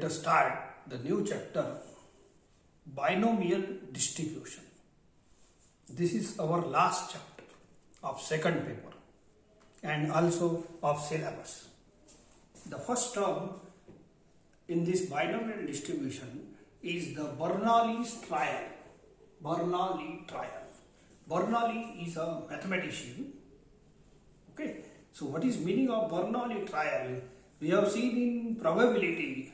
let us start the new chapter, binomial distribution. This is our last chapter of second paper and also of syllabus. The first term in this binomial distribution is the Bernoulli's trial. Bernoulli trial. Bernoulli is a mathematician. Okay, so what is meaning of Bernoulli trial? We have seen in probability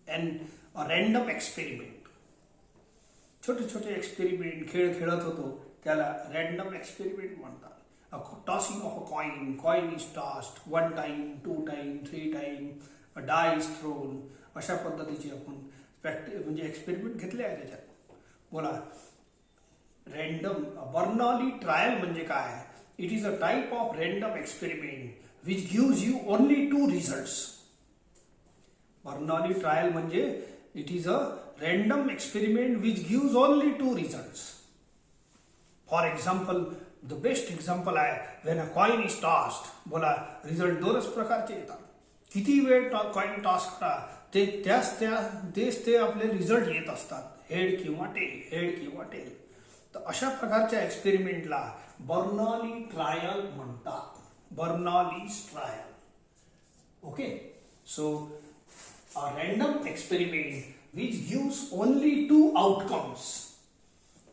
and a random experiment. छोटे छोटे experiment खेळ खेळत होतो त्याला random experiment म्हणतात. Tossing of a coin is tossed 1 time 2 time 3 time, a die is thrown. अशा पद्धतीचे आपण प्रॅक्टिस म्हणजे एक्सपेरिमेंट घेतले आहे त्याच्यात. बोला रॅन्डम बर्नॉली ट्रायल म्हणजे काय? It is a type of random experiment which gives you only 2 results. Bernoulli trial म्हणजे it is a random experiment which gives only 2 results. For example, the best example आहे when a coin is tossed. बोला result दोनच प्रकारचे येतात. किती वेळ coin toss करा तेच ते आपले रिझल्ट येत असतात, हेड किंवा टेल, हेड किंवा टेल. तर अशा प्रकारच्या एक्सपेरिमेंटला बर्नॉली ट्रायल म्हणतात. Bernoulli's trial. Okay, so a random experiment which gives only 2 outcomes.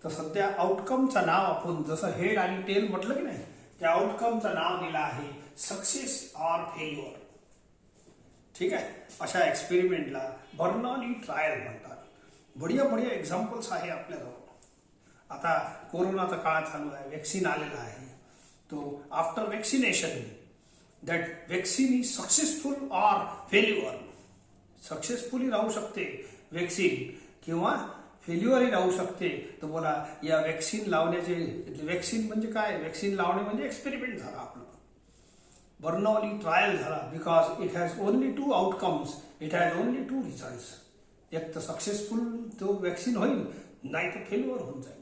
तर सध्या आउटकमचं नाव आपण जसं हेड आणि टेल म्हटलं की नाही, त्या आउटकमचं नाव दिलं आहे सक्सेस ऑर फेल्युअर. ठीक आहे, अशा एक्सपेरिमेंटला बर्नॉली ट्रायल म्हणतात. बढिया एक्झाम्पल्स आहे आपल्याजवळ. आता कोरोनाचा काळ चालू आहे, वॅक्सिन आलेला आहे. तो after vaccination that vaccine is successful or failure. Successfully राहू शकते वॅक्सिन किंवा फेल्युअरही राहू शकते. तर बोला या वॅक्सिन लावण्याचे, वॅक्सिन म्हणजे काय? वॅक्सिन लावणे म्हणजे एक्सपेरिमेंट झाला आपला. बर्नॉली ट्रायल झाला because it has only 2 outcomes, it has only 2 results. एक तर सक्सेसफुल तो वॅक्सिन होईल, नाही तर फेल्युअर होऊन जाईल.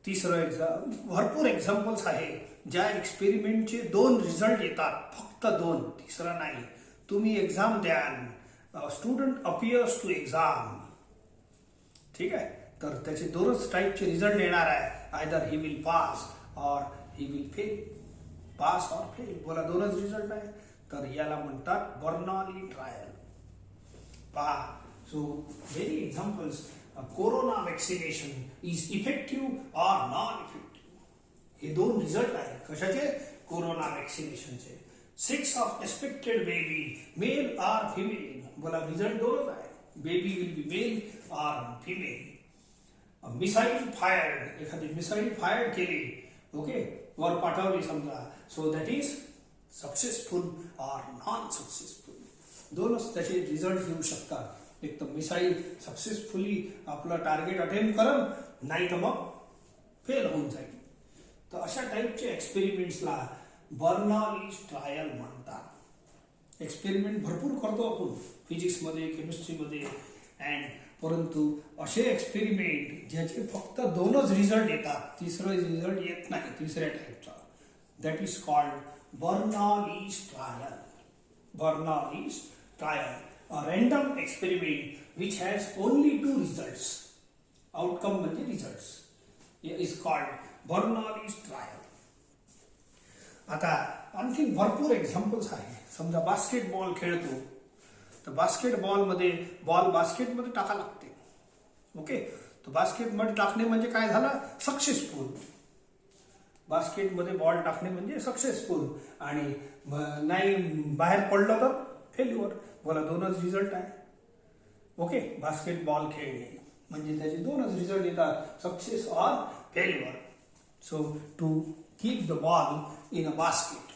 तिसरं भरपूर एक्झाम्पल्स आहे ज्या एक्सपेरिमेंटचे 2 रिझल्ट येतात, फक्त 2, तिसरा नाही. तुम्ही एक्झाम द्याल, स्टुडंट अपियर्स टू एक्झाम, ठीक आहे, तर त्याचे 2च टाईपचे रिझल्ट येणार आहे. Either he will pass or he will fail. Pass or fail, बोला 2च रिझल्ट आहे. तर याला म्हणतात बर्नॉली ट्रायल. पहा, so very examples. Corona vaccination is effective or non effective. हे 2 रिझल्ट आहे. कशाचे? कोरोना वॅक्सिनेशनचे. 6 of expected baby, male or female. बोला रिझल्ट 2च आहे. बेबी विल बी मेल और फिमेल. मिसाईल फायर्ड, एखादी मिसाईल फायर केली, ओके, वर पाठवली समजा, सो दॅट इज सक्सेसफुल और नॉन सक्सेसफुल. 2च त्याचे रिझल्ट येऊ शकतात. एक तर मिसाईल सक्सेसफुली आपलं टार्गेट अटेम्प्ट करल, नाही तर मग फेल होऊन जाईल. तर अशा टाईपचे एक्सपेरिमेंट्सला बर्नॉलीज ट्रायल म्हणतात. एक्सपेरिमेंट भरपूर करतो आपण फिजिक्समध्ये, केमिस्ट्रीमध्ये, परंतु असे एक्सपेरिमेंट ज्याचे फक्त 2च रिझल्ट येतात, तिसरं रिझल्ट येत नाही तिसऱ्या टाईपचा, that is called Bernoulli's trial. Bernoulli's trial, a random experiment which has only 2 results. Outcome म्हणजे results, is called Bernoulli's trial. आता आणखी भरपूर एक्झाम्पल्स आहे. समजा बास्केटबॉल खेळतो, तर बास्केटबॉलमध्ये बॉल बास्केटमध्ये टाका लागते. ओके, तर बास्केटमध्ये टाकणे म्हणजे काय झालं? सक्सेसफुल. बास्केटमध्ये बॉल टाकणे म्हणजे सक्सेसफुल, आणि नाही बाहेर पडलं तर फेल्युअर. बोला 2च रिझल्ट आहे. ओके, बास्केटबॉल खेळणे म्हणजे त्याचे 2च रिझल्ट येतात, success or failure. So to keep the ball in a basket.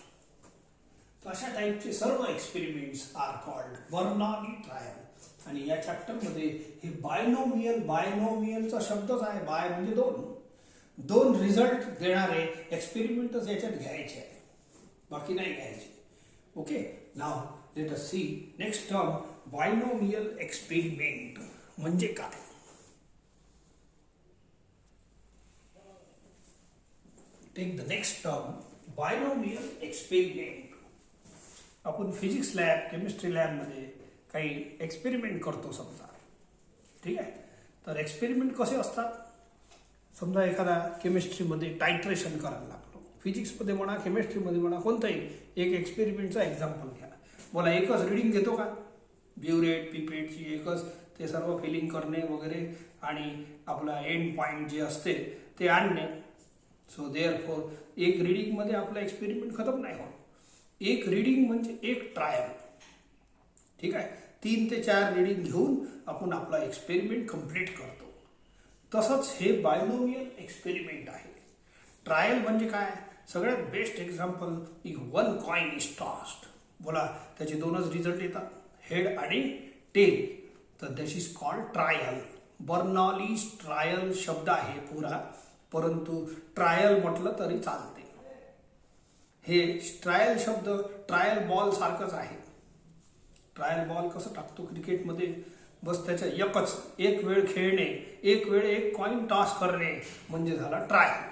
तर अशा टाईपचे सर्व experiments are called Bernoulli trial. आणि या चॅप्टरमध्ये हे बायनोमियलचा शब्दच आहे. बाय म्हणजे 2 रिझल्ट देणारे एक्सपेरिमेंटच याच्यात घ्यायचे आहे, बाकी नाही घ्यायचे. Okay, now let us see next term, binomial experiment म्हणजे काय? Take the next term, binomial experiment. आपण फिजिक्स लॅब, केमिस्ट्री लॅबमध्ये काही एक्सपेरिमेंट करतो समजा, ठीक आहे. तर एक्सपेरिमेंट कसे असतात, समजा एखादा केमिस्ट्रीमध्ये टायट्रेशन करायला लागलो, फिजिक्समध्ये म्हणा, केमिस्ट्रीमध्ये म्हणा, कोणताही एक एक्सपेरिमेंटचा एक्झाम्पल घ्या. मला एकच रिडिंग घेतो का, ब्युरेट पिपेटची एकच, ते सर्व फिलिंग करणे वगैरे आणि आपला एंड पॉइंट जे असते ते आणणे. सो देअरफॉर एक रिडिंगमध्ये आपला एक्सपेरिमेंट खतम नाही होत. एक रिडिंग म्हणजे एक ट्रायल, ठीक आहे. 3 ते 4 रिडिंग घेऊन आपण आपला एक्सपेरिमेंट कम्प्लीट करतो. तसंच हे बायनोमियल एक्सपेरिमेंट आहे. ट्रायल म्हणजे काय, सगळ्यात best example, if one coin is tossed, बोला त्याचे 2च रिझल्ट येतात, हेड आणि टेल, तर दिस is called trial. Bernoulli's trial शब्द आहे पुरा, परंतु ट्रायल म्हटलं तरी चालते. हे ट्रायल शब्द ट्रायल बॉल सारखंच आहे. ट्रायल बॉल कसं टाकतो क्रिकेटमध्ये, बस त्याच्या एक वेळ खेळणे, एक वेळ एक कॉइन टॉस करणे म्हणजे झाला ट्रायल.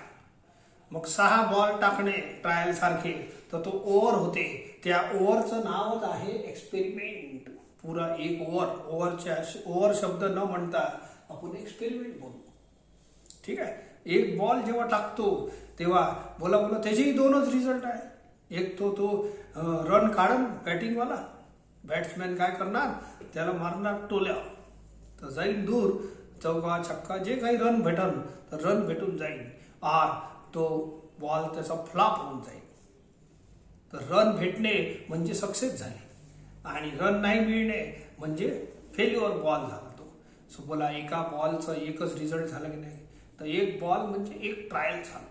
मग 6 बॉल टाकणे ट्रायल सारखे, तर तो ओव्हर होते. त्या ओव्हरचं नावच आहे एक्सपेरिमेंट. पुरा एक ओव्हर शब्द न म्हणता आपण एक्सपेरिमेंट बोलू, ठीक आहे. एक बॉल जेव्हा टाकतो तेव्हा बोला त्याचेही 2च रिझल्ट आहे. एक तो रन काढून बॅटिंगवाला बॅट्समॅन काय करणार, त्याला मारणार टोल्या, तर जाईल दूर, चौका छक्का जे काही रन भेटन तर रन भेटून जाईल, और तो बॉल त्याचा फ्लॉप होऊन जाईल. तर रन भेटणे म्हणजे सक्सेस झाले आणि रन नाही मिळणे म्हणजे फेल्युअर बॉल झाला तो. सो बोला एका बॉलचा एकच रिझल्ट झाला की नाही, तर एक बॉल म्हणजे एक ट्रायल झालं.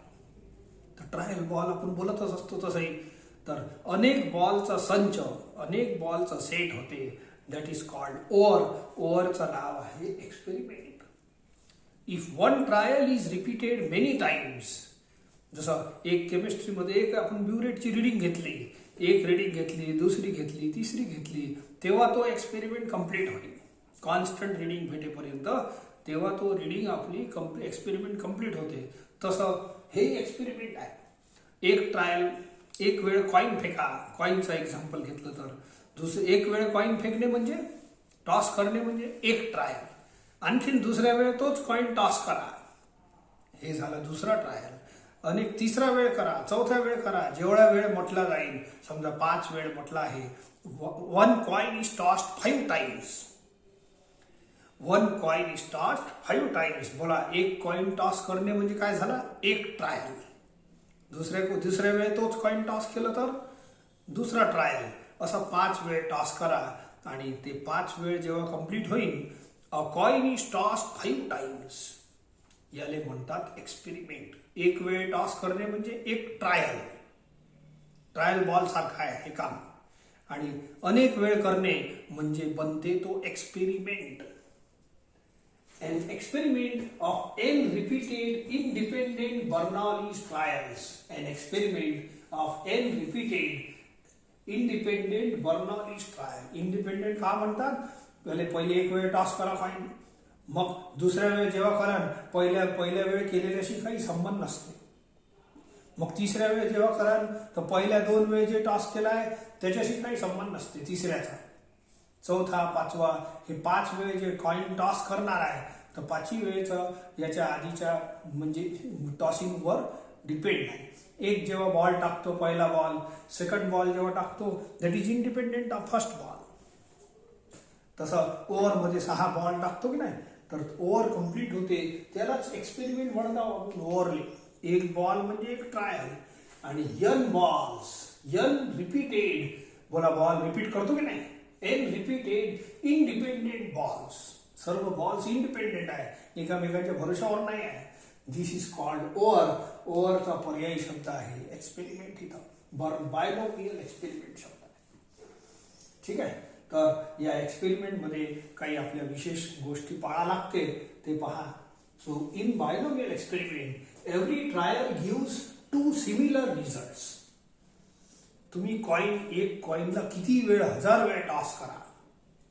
तर ट्रायल बॉल आपण बोलतच असतो तसंही, तर अनेक बॉलचा संच, अनेक बॉलचा सेट होते, दॅट इज कॉल्ड ओव्हर. ओव्हरचं नाव आहे experiment. If one trial is repeated many times, जसं एक केमिस्ट्रीमध्ये एक आपण ब्युरेटची रिडिंग घेतली, एक रिडिंग घेतली, दुसरी घेतली, तिसरी घेतली, तेव्हा तो एक्सपेरिमेंट कम्प्लीट होईल. कॉन्स्टंट रिडिंग भेटेपर्यंत तेव्हा तो रिडिंग आपली एक्सपेरिमेंट कम्प्लीट होते. तसं हे एक्सपेरिमेंट आहे. एक ट्रायल, एक वेळ कॉइन फेका, कॉइनचं एक्झाम्पल घेतलं तर एक वेळ कॉइन फेकणे म्हणजे टॉस करणे म्हणजे एक ट्रायल. आणखीन दुसऱ्या वेळ तोच कॉइन टॉस करा, हे झालं दुसरा ट्रायल. अनेक तिसरा वेळ करा, चौथ्या वेळ करा, जेवढा वेळ म्हटला जाईल. समजा 5 वेळ म्हटला आहे. One coin is tossed 5 times. One coin is tossed 5 times. बोला एक कॉइन टॉस करणे म्हणजे काय झाला, एक ट्रायल. दुसऱ्या वेळ तोच कॉइन टॉस केलं तर दुसरा ट्रायल. असं 5 वेळ टॉस करा आणि ते 5 वेळ जेव्हा कम्प्लीट होईल, अ कॉइन इज टॉस्ड 5 टाइम्स, याले म्हणतात एक्सपेरिमेंट. एक वेळ टॉस करणे म्हणजे एक ट्रायल. ट्रायल बॉल सारखा आहे हे काम. आणि अनेक वेळ करणे म्हणजे बनते तो experiment. An experiment of n repeated independent Bernoulli's trials. An experiment of n repeated independent Bernoulli's trial. Independent का म्हणतात, पहिले एक वेळ टॉस करा कॉइन, मग दुसऱ्या वेळ जेव्हा कराल पहिल्या वेळ केलेल्याशी काही संबंध नसते. मग तिसऱ्या वेळ जेव्हा कराल तर पहिल्या 2 वेळ जे टॉस केलाय त्याच्याशी काही संबंध नसते तिसऱ्याचा. चौथा, 5वा, हे 5 वेळ जे कॉइन टॉस करणार आहे, तर 5वी वेळेचं याच्या आधीच्या म्हणजे टॉसिंगवर डिपेंड आहे. एक जेव्हा बॉल टाकतो, पहिला बॉल, सेकंड बॉल जेव्हा टाकतो, that is independent of first ball. तसं ओव्हरमध्ये 6 बॉल टाकतो की नाही, तर ओव्हर कम्प्लीट होते, त्यालाच एक्सपेरिमेंट म्हणतो आपण. ओव्हरली एक बॉल म्हणजे एक ट्रायल. आणि n बॉल्स, n रिपीटेड, बोला बॉल रिपीट करतो की नाही, n रिपीटेड इंडिपेंडेंट बॉल्स. सर्व बॉल्स इंडिपेंडेंट आहे, एकामेकांच्या भरोशावर नाही आहे. दिस इज कॉल्ड ओव्हर. ओव्हरचा पर्यायी शब्द आहे एक्सपेरिमेंट. इथं बायनोमियल एक्सपेरिमेंट शब्द आहे, ठीक आहे. तर या एक्सपेरिमेंटमध्ये काही आपल्या विशेष गोष्टी पाळा लागते ते पहा. So in binomial experiment every trial gives 2 similar results. तुम्ही एक कॉइनला किती वेळ, 1000 वेळ टॉस करा,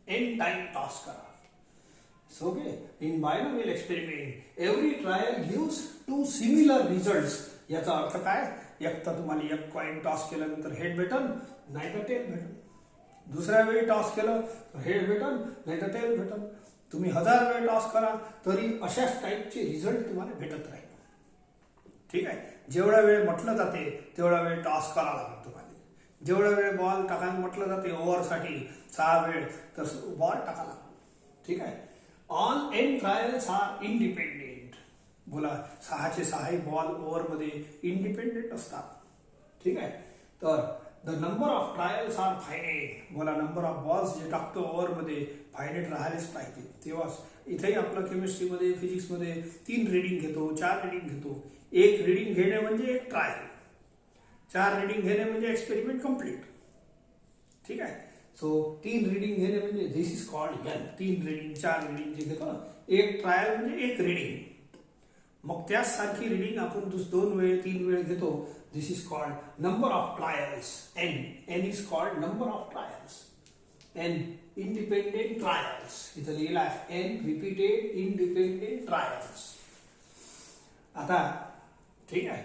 n टाइम टॉस करा. So okay, in binomial experiment every trial gives 2 similar results. याचा अर्थ काय, एक तर तुम्हाला एक कॉइन टॉस केल्यानंतर हेड भेटन, नाही तर टेल भेटन. दुसऱ्या वेळी टॉस केलं तर हेड भेटल नाही तर टेल भेटल. तुम्ही 1000 वेळ टॉस करा तरी अशाच टाईपचे रिझल्ट तुम्हाला भेटत राहील. ठीक आहे. जेवढा वेळ म्हटलं जाते तेवढा वेळ टॉस करावा लागतो तुम्हाला. जेवढा वेळ बॉल टाकायला म्हटलं जाते ओव्हरसाठी 6 वेळ तर बॉल टाका लागतो. ठीक आहे. All n trials are independent. बोला 6चे 6 बॉल ओव्हरमध्ये इंडिपेंडेंट असतात. ठीक आहे. तर the number of trials are finite. बोला नंबर ऑफ बॉल्स जे टाकतो ओव्हरमध्ये फायनाइट राहायलाच पाहिजे. तेव्हा इथेही आपलं केमिस्ट्रीमध्ये फिजिक्समध्ये 3 रीडिंग घेतो 4 रीडिंग घेतो. 1 रीडिंग घेणे म्हणजे एक ट्रायल, 4 रीडिंग घेणे म्हणजे एक्सपेरिमेंट कम्प्लीट. ठीक आहे. सो 3 रीडिंग घेणे म्हणजे this is called n. 3 reading 4 reading जे घेतो ना, एक ट्रायल म्हणजे एक रीडिंग. मग त्याच सारखी रीडिंग आपण 2 वेळ 3 वेळ घेतो. This is called number of trials. N. N is called number of trials. N independent trials. इथं लिहिला आहे एन रिपीटेड इंडिपेंडेंट ट्रायल्स. आता ठीक आहे.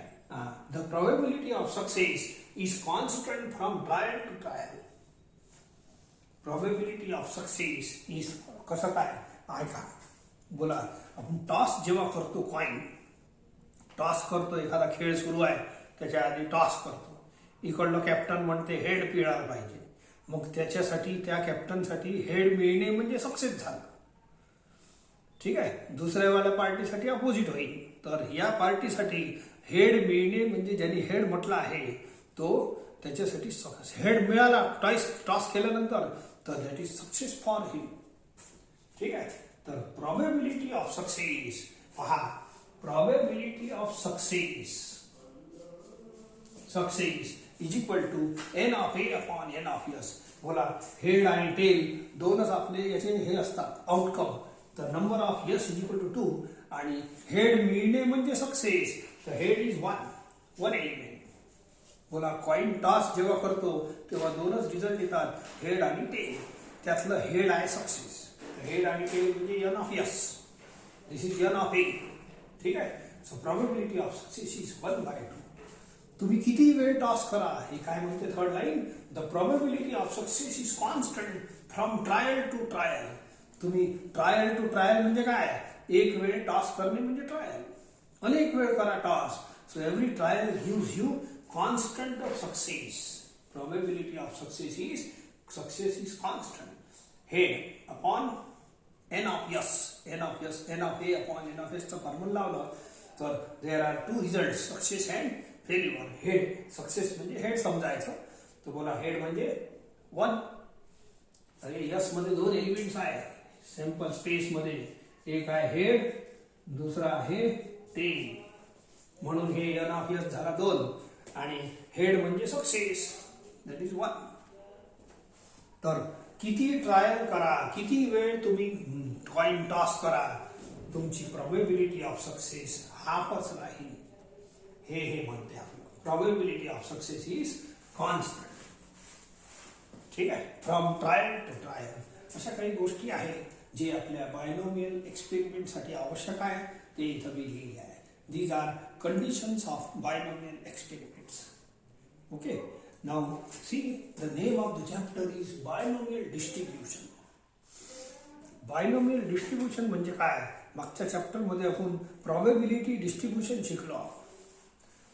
The probability of success is constant from trial to trial. Probability of success is कसं काय ऐका. बोला आपण टॉस जेव्हा करतो, कॉइन टॉस करतो, एखादा खेळ सुरू आहे त्याच्या आधी टॉस करतो. इकडलं कॅप्टन म्हणते हेड पिळायला पाहिजे. मग त्याच्यासाठी त्या कॅप्टनसाठी हेड मिळणे म्हणजे सक्सेस झालं. ठीक आहे. दुसऱ्यावाल्या पार्टीसाठी अपोजिट होईल. तर या पार्टीसाठी हेड मिळणे म्हणजे ज्यांनी हेड म्हटलं आहे तो त्याच्यासाठी हेड मिळाला टॉस केल्यानंतर तर that is success for him. ठीक आहे. तर प्रोबॅबिलिटी ऑफ सक्सेस पहा. Probability of success is equal to n of a upon n of s. बोला हेड आणि टेल दोनच आपले याचे हे असतात आउटकम. तर number of s is equal to 2 आणि हेड मिळणे म्हणजे सक्सेस. तर हेड इज 1 एलिमेंट. बोला कॉइन टॉस जेव्हा करतो तेव्हा 2च रिझल्ट येतात, हेड आणि टेल. त्यातलं हेड आहे सक्सेस. हेड आणि टेल म्हणजे n of s. This is n of a. ठीक आहे. So probability of success is 1/2. तुम्ही किती वेळ टॉस करा हे काय म्हणते third line. The probability of success is constant from trial to trial. तुम्ही ट्रायल टू ट्रायल म्हणजे काय, एक वेळ टॉस करणे म्हणजे ट्रायल. अनेक वेळ करा toss. So every trial gives you constant of success. Probability of success is constant. Head upon n of s. N of a upon n of s चं फॉर्म्युला लावलं तर there are 2 result, success and failure. Head success म्हणजे head समजायचं. तर बोला head म्हणजे 1. अरे yes मध्ये 2 एलिमेंट्स आहे सॅम्पल स्पेस मध्ये. एक आहे हेड, दुसरा आहे टेल. म्हणून हे एन ऑफ एस झाला 2 आणि हेड म्हणजे सक्सेस दॅट इज 1. तर किती ट्रायल करा, किती वेळ तुम्ही कॉइन टॉस करा, तुमची प्रोबॅबिलिटी ऑफ सक्सेस हाफच राहील. हे म्हणते आपलं probability of success is constant. ठीक आहे. From trial to trial. अशा काही गोष्टी आहेत जे आपल्या बायनोमियल एक्सपेरिमेंटसाठी आवश्यक आहे. ते इथं मी लिहिले आहे. These are conditions of binomial experiments. Okay. Now see, the name of the chapter is binomial distribution. Binomial distribution म्हणजे काय. मागच्या चॅप्टर मध्ये आपण प्रोबॅबिलिटी डिस्ट्रीब्युशन शिकलो.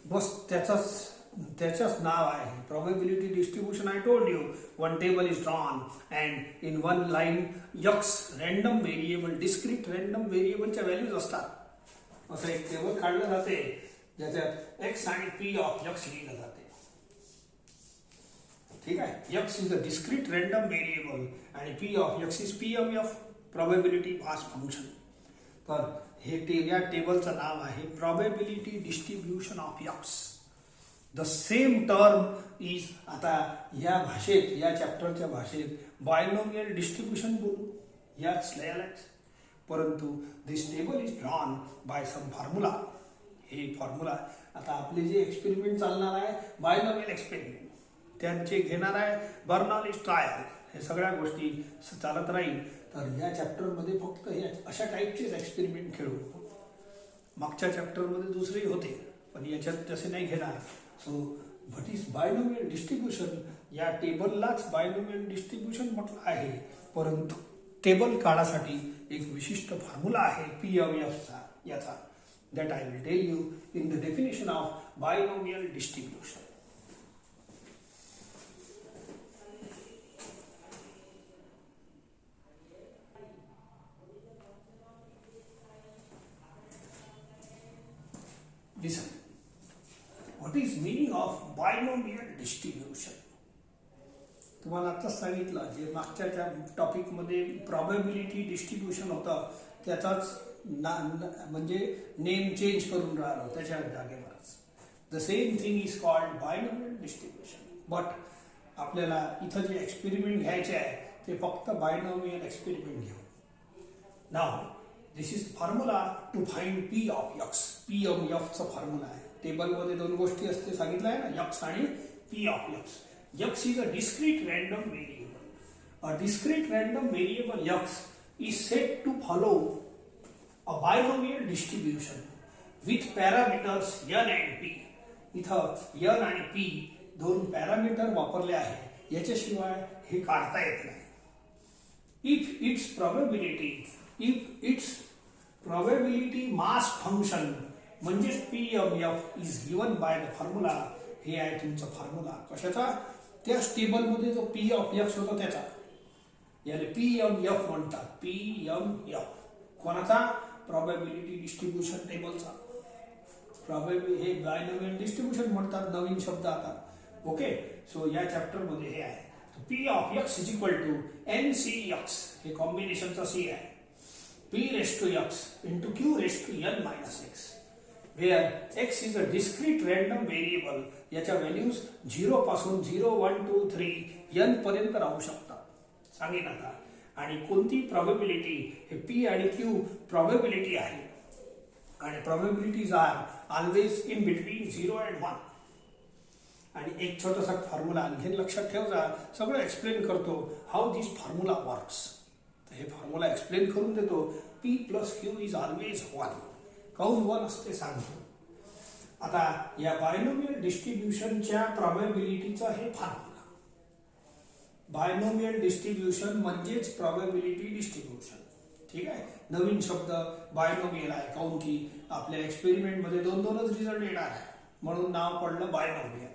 बस त्याचंच नाव आहे probability distribution. I told you one table is drawn and in one line x random variable, discrete random व्हेरिएबलच्या values असतात. असं एक टेबल काढलं जाते ज्याच्यात एक्स आणि पी ऑफ यक्स लिहिलं जाते. ठीक आहे. X is a discrete random variable आणि p of x is p of probability mass function. तर या टेबलचं नाव आहे probability distribution of x. The same term is. आता या भाषेत, या चॅप्टरच्या भाषेत बायनोमियल डिस्ट्रीब्युशन बोलू याच लिहायलाच. परंतु this table is drawn by some formula. हे फॉर्म्युला आता आपले जे एक्सपेरिमेंट चालणार आहे बायनोमियल एक्सपेरिमेंट त्यांचे घेणार आहे बर्नौलीज ट्रायल. हे सगळ्या गोष्टी चालत राहील. तर या चॅप्टरमध्ये फक्त हे अशा टाईपचेच एक्सपेरिमेंट खेळू. मागच्या चॅप्टरमध्ये दुसरे होते पण याच्यात तसे नाही घेणार. So what is binomial distribution? या टेबललाच बायनोमियल डिस्ट्रीब्युशन म्हटलं आहे, परंतु टेबल काढासाठी एक विशिष्ट फॉर्म्युला आहे PMF चा याचा, that I will tell you in the definition of binomial distribution. Listen, what is meaning of binomial distribution? तुम्हाला आताच सांगितलं, जे मागच्या टॉपिक मध्ये प्रोबॅबिलिटी डिस्ट्रीब्युशन होतं त्याचाच म्हणजे नेम चेंज करून राहिलो त्याच्या जागेवरच. The same thing is called binomial distribution. But आपल्याला इथं जे एक्सपेरिमेंट घ्यायचे आहे ते फक्त बायनोमियल एक्सपेरिमेंट घेऊ. नाव this is formula to find p of x. PMF चा फॉर्म्युला आहे. टेबलमध्ये दोन गोष्टी असते सांगितलं आहे ना, एक्स आणि p of x. X is a discrete random variable. A discrete random variable X is said to follow a binomial distribution with parameters n and p. इथं n आणि p दोन पॅरामीटर वापरले आहे, याच्याशिवाय हे काढता येत नाही. If its probability mass function म्हणजेच PMF is given by the formula. हे आहे तुमचा फॉर्म्युला कशाचा? त्या टेबल मध्ये जो पी ऑफ एक्स होता त्याचा, याला PMF म्हणतात. PMF कोणाचा? प्रोबॅबिलिटी डिस्ट्रीब्युशन टेबलचा. हे बायनोमियल डिस्ट्रीब्युशन म्हणतात, नवीन शब्द आता. ओके, सो या चॅप्टर मध्ये हे आहे. P of x is equal to NCX, हे कॉम्बिनेशनचा C आहे. P raise to x into Q raise to n minus x, where x is a discrete random variable. याच्या व्हॅल्यूज 0 पासून 0, 1, 2, 3 n पर्यंत राहू शकतात, सांगेन आता. आणि कोणती प्रोबॅबिलिटी? हे P आणि Q प्रोबॅबिलिटी आहे, आणि probabilities are always in between 0 and 1. आणि एक छोटासा फॉर्म्युला आणखी लक्षात ठेवजा, सगळं एक्सप्लेन करतो हाऊ दिस फॉर्म्युला वर्क्स. तर हे फॉर्म्युला एक्सप्लेन करून देतो. P plus Q is always 1. काऊन 1 असते सांगतो. आता या बायनोमियल डिस्ट्रीब्युशनच्या प्रोबॅबिलिटीचा हे फॉर्म्युला. बायनोमियल डिस्ट्रीब्युशन म्हणजेच प्रोबॅबिलिटी डिस्ट्रीब्युशन. ठीक आहे, नवीन शब्द बायनोमियल आहे, काऊन की आपल्या एक्सपेरिमेंट मध्ये दोन दोनच रिझल्ट येणार आहे, म्हणून नाव पडलं बायनोमियल.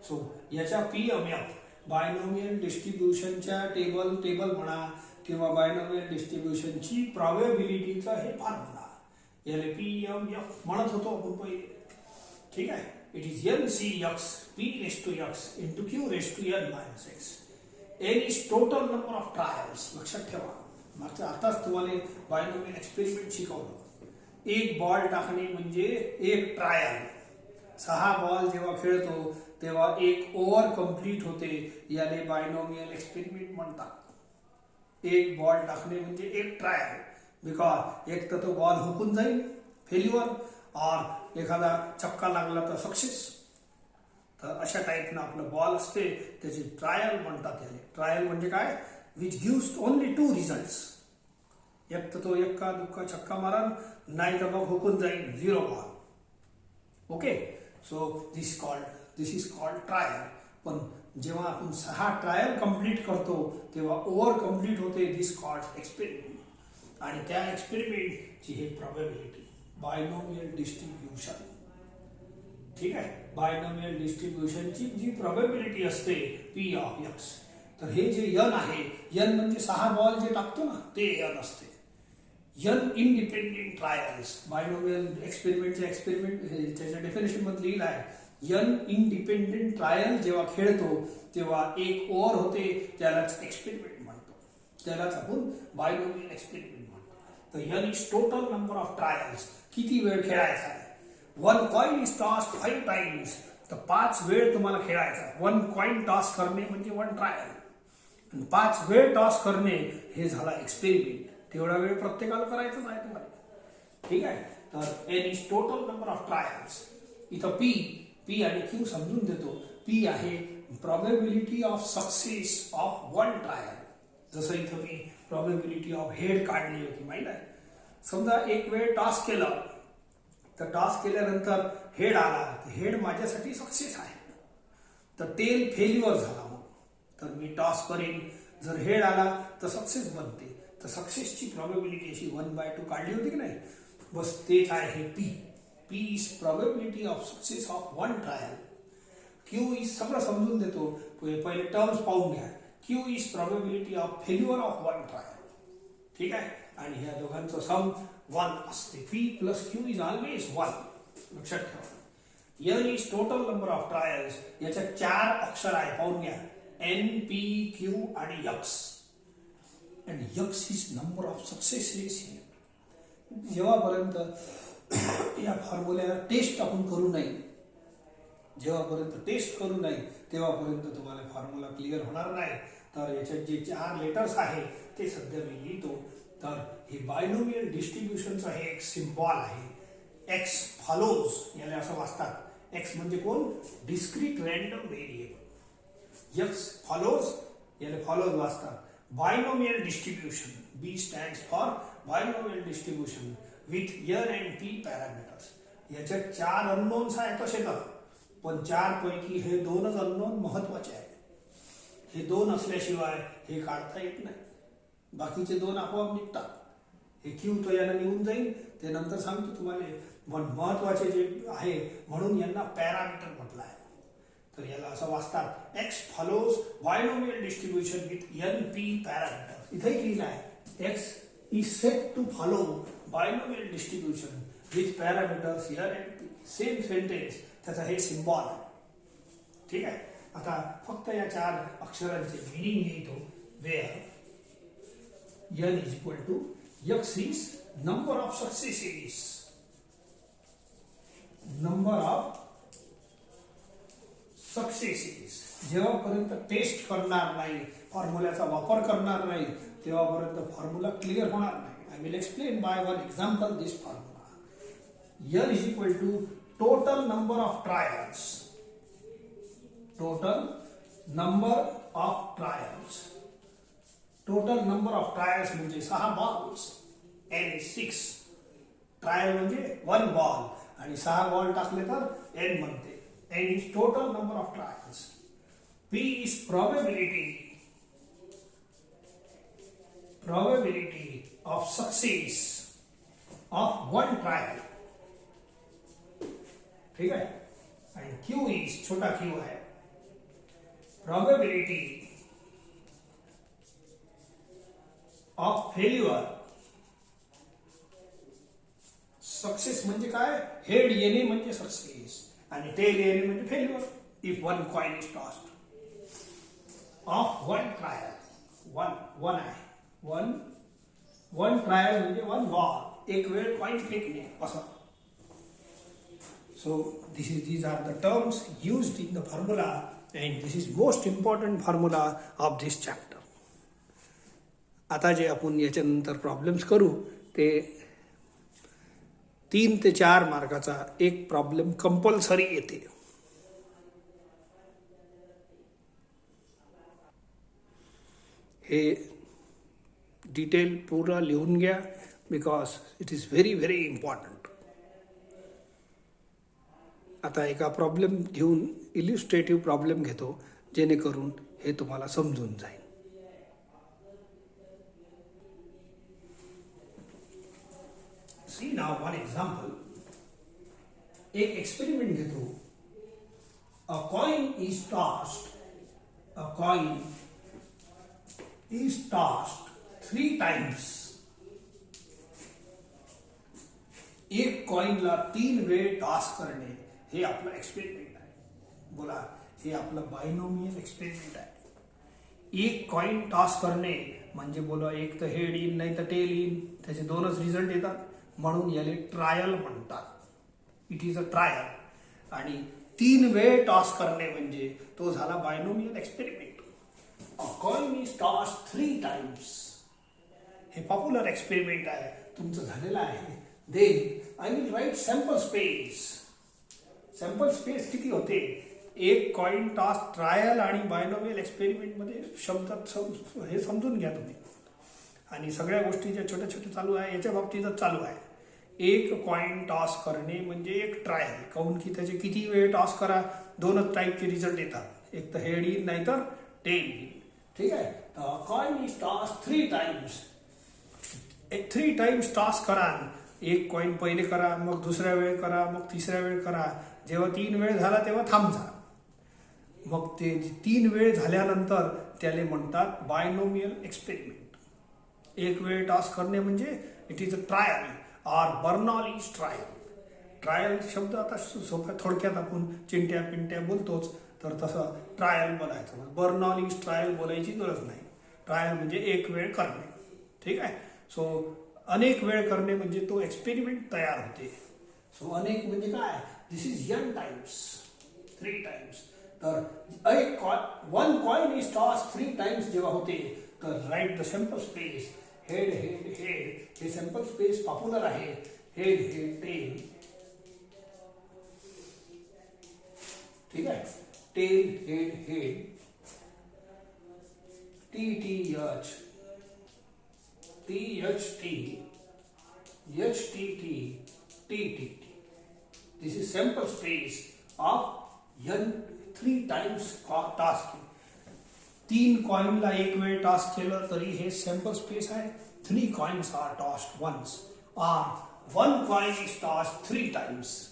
सो याच्या PMF बायनोमियल डिस्ट्रीब्युशनच्या टेबल म्हणा किंवा बायनोमियल डिस्ट्रीब्युशनची प्रोबॅबिलिटीचा हे फॉर्म्युला, याला PMF म्हणत होतो आपण पहिले. ठीक आहे, it is NCX P raise to x into Q raise to n minus x. n is total number of trials. लक्षात ठेवा, मागच्या आताच तुम्हाला बायनोमियल एक्सपेरिमेंट शिकवलं. एक बॉल टाकणे म्हणजे एक ट्रायल. 6 बॉल जेव्हा खेळतो तेव्हा एक ओव्हर कंप्लीट होते, याले बायनोमियल एक्सपेरिमेंट म्हणतात. एक बॉल टाकणे म्हणजे एक ट्रायल, बिकॉज एक तर तो बॉल हुकून जाईल फेल्युअर, और एखादा चक्का लागला तर सक्सेस. तर अशा टाईपनं आपलं बॉल असते, त्याची ट्रायल म्हणतात. याने ट्रायल म्हणजे काय? Which gives only 2 results. एक तर तो एक्का दुक्का चक्का मारन, नाही तर मग हुकून जाईल 0 ball. Okay, so this is called trial. पण जेव्हा आपण 6 ट्रायल कंप्लीट करतो तेव्हा ओव्हर कंप्लीट होते, दिस कॉल्ड एक्सपेरिमेंट. आणि त्या एक्सपेरिमेंटची ही प्रोबॅबिलिटी बायनोमियल डिस्ट्रीब्युशन. ठीक आहे, बायनोमियल डिस्ट्रीब्युशनची जी प्रोबॅबिलिटी असते P ऑफ एक्स. तर हे जे n आहे, n म्हणजे 6 बॉल जे टाकतो ना ते n असते. n independent trials. Binomial experiment त्याच्या डेफिनेशन मध्ये लिहिलं आहे, n इंडिपेंडेंट ट्रायल जेव्हा खेळतो तेव्हा एक ओव्हर होते, त्यालाच एक्सपेरिमेंट म्हणतो, त्यालाच आपण बायनोमियल एक्सपेरिमेंट म्हणतो. तर n is total number of trials. किती वेळ खेळायचा आहे? 1 कॉइन इज टॉस्ड 5 टाइम्स. तर 5 वेळ तुम्हाला खेळायचा. 1 कॉइन टॉस करणे म्हणजे 1 ट्रायल, आणि 5 वेळ टॉस करणे हे झाला एक्सपेरिमेंट. तेवढा वेळ प्रत्येकाला करायचाच आहे तुम्हाला. ठीक आहे, तर n is total number of trials. इथं P आणि Q समजून देतो. P आहे probability of success of 1 trial. जसं इथं मी प्रोबॅबिलिटी ऑफ हेड काढली होती, माहित आहे. समजा एक वेळ टॉस केला, तर टॉस केल्यानंतर हेड आला, हेड माझ्यासाठी सक्सेस आहे. तर टेल फेल्युअर झाला मग, तर मी टॉस करेन, जर हेड आला तर सक्सेस बनते. तर सक्सेसची प्रॉबेबिलिटी अशी 1/2 काढली होती की नाही, बस तेच आहे हे p. P is probability of success of one trial. Q is सगळं समजून देतो, पहिले टर्म्स पाहून घ्या. Q is probability of failure of one trial. ठीक आहे, आणि ह्या दोघांचं सम 1 असते. P plus q is always 1. लक्षात ठेवा. N is total number of trials. याच्यात 4 अक्षर आहे, पाहून घ्या. एन, पी, क्यू आणि x. And x is number of successes. जेव्हापर्यंत या फॉर्म्युल्याला टेस्ट आपण करू नये, जेव्हापर्यंत टेस्ट करू नये तेव्हापर्यंत तुम्हाला फॉर्म्युला क्लिअर होणार नाही. तर याच्यात जे 4 लेटर्स आहे ते सध्या मी लिहितो. तर हे बायनोमियल डिस्ट्रीब्युशनचा हे एक सिम्बॉल आहे. एक्स फॉलोज, याला असं वाचतात. एक्स म्हणजे कोण? Discrete random variable. X follows, याला फॉलोज वाचतात. Binomial distribution, B stands for binomial distribution with n and p parameters. याच्यात 4 अननोन्स आहेत तसे तर, पण 4 पैकी हे 2च अननोन महत्वाचे आहेत. हे 2 असल्याशिवाय हे काढता येत नाही. बाकीचे 2 आपोआप निघतात. हे क्यू तो याला निघून जाईल, ते नंतर सांगतो तुम्हाला. पण महत्वाचे जे आहे म्हणून यांना पॅरामीटर म्हटलं आहे. तर याला असं वाचतात. X follows binomial distribution with n p parameter. इथे लिहिलं आहे x is set to follow binomial distribution with parameters n and p. Same sentence, त्याचा हे सिम्बॉल आहे. ठीक आहे, आता फक्त या 4 अक्षरांचे मिनिंग लिहितो. Where n is equal to x is number of successes. Number of successes. जेव्हापर्यंत टेस्ट करणार नाही, फॉर्म्युल्याचा वापर करणार नाही, तेव्हापर्यंत फॉर्म्युला क्लिअर होणार नाही. I will explain by one example this formula. N is equal to total number of trials. Total number of trials. Total number of trials म्हणजे 6 बॉल्स. N is 6. ट्रायल म्हणजे 1 बॉल आणि 6 ball टाकले तर n बनते. N is total number of trials. P is probability of success of one trial. ठीक है, and Q is छोटा Q है probability of failure. सक्सेस म्हणजे काय? हेड येणे म्हणजे सक्सेस आणि टेल येणे म्हणजे failure. If one coin is tossed of one trial. One आहे, वन ट्रायल म्हणजे 1 बॉल. एक वेळ कॉइन फेकणे असं. So these are the terms used in the formula, and this is most important formula of this chapter. आता जे आपण याच्यानंतर प्रॉब्लेम्स करू ते 3 ते 4 मार्काचा एक प्रॉब्लेम कंपल्सरी येते. हे डिटेल पूरा लिहून घ्या, because it is very very important. आता एका प्रॉब्लेम घेऊन इलिस्ट्रेटिव्ह प्रॉब्लेम घेतो, जेणेकरून हे तुम्हाला समजून जाईल. See now one example. एक एक्सपेरिमेंट घेतो. A coin is tossed 3 times. एक कॉइनला 3 वेळ टॉस करणे हे आपलं एक्सपेरिमेंट आहे. बोला, हे आपलं बायनोमियल एक्सपेरिमेंट आहे. एक कॉइन टॉस करणे म्हणजे बोला, एक तर हेड येईल नाही तर टेल येईल, त्याचे 2च रिझल्ट येतात, म्हणून याला ट्रायल म्हणतात. It is a trial. आणि 3 वेळ टॉस करणे म्हणजे तो झाला binomial experiment. A coin is toss 3 times. हे पॉप्युलर एक्सपेरिमेंट आहे, तुमचं झालेलं आहे. Then I will write sample space. Sample space किती होते? एक कॉइन टॉस ट्रायल आणि बायनोमियल एक्सपेरिमेंट मध्ये शब्दात हे समजून घ्या तुम्ही. आणि सगळ्या गोष्टी ज्या छोट्या छोट्या चालू आहे याच्या बाबतीतच चालू आहे. एक कॉइन टॉस करणे म्हणजे एक ट्रायल. काऊन की त्याचे किती वेळ टॉस करा, 2च टाईपचे रिझल्ट येतात. एक तर हेड येईल नाहीतर टेल येईल. ठीक आहे. Coin is toss 3 times. 3 times toss करा. एक कॉइन पहिले करा, मग दुसऱ्या वेळ करा, मग तिसऱ्या वेळ करा. जेव्हा 3 वेळ झाला तेव्हा थांबजा. मग ते 3 वेळ झाल्यानंतर त्याला म्हणतात बायनोमियल एक्सपेरिमेंट. एक वेळ टॉस करणे म्हणजे it is a trial or Bernoulli's trial. Trial शब्द आता सोप्या थोडक्यात आपण चिंट्या पिंट्या बोलतोच, तर तसं ट्रायल बोलायचं. बर्नॉलीज ट्रायल बोलायची गरज नाही. ट्रायल म्हणजे एक वेळ करणे. ठीक आहे. सो अनेक वेळ करणे म्हणजे तो एक्सपेरिमेंट तयार होते. सो अनेक म्हणजे काय, this is n times, 3 times. तर one coin is toss 3 times जेव्हा होते तर write the sample space. Head head head हे सॅम्पल स्पेस पॉप्युलर आहे. Head head tail. ठीक आहे. Tail head head T T H T H T H T T T T T. This is sample space of n 3 times tossed. 3 कॉइनला एक वेळ task केलं तरी हे सॅम्पल स्पेस आहे. 3 coins are tossed once or 1 coin is tossed 3 times.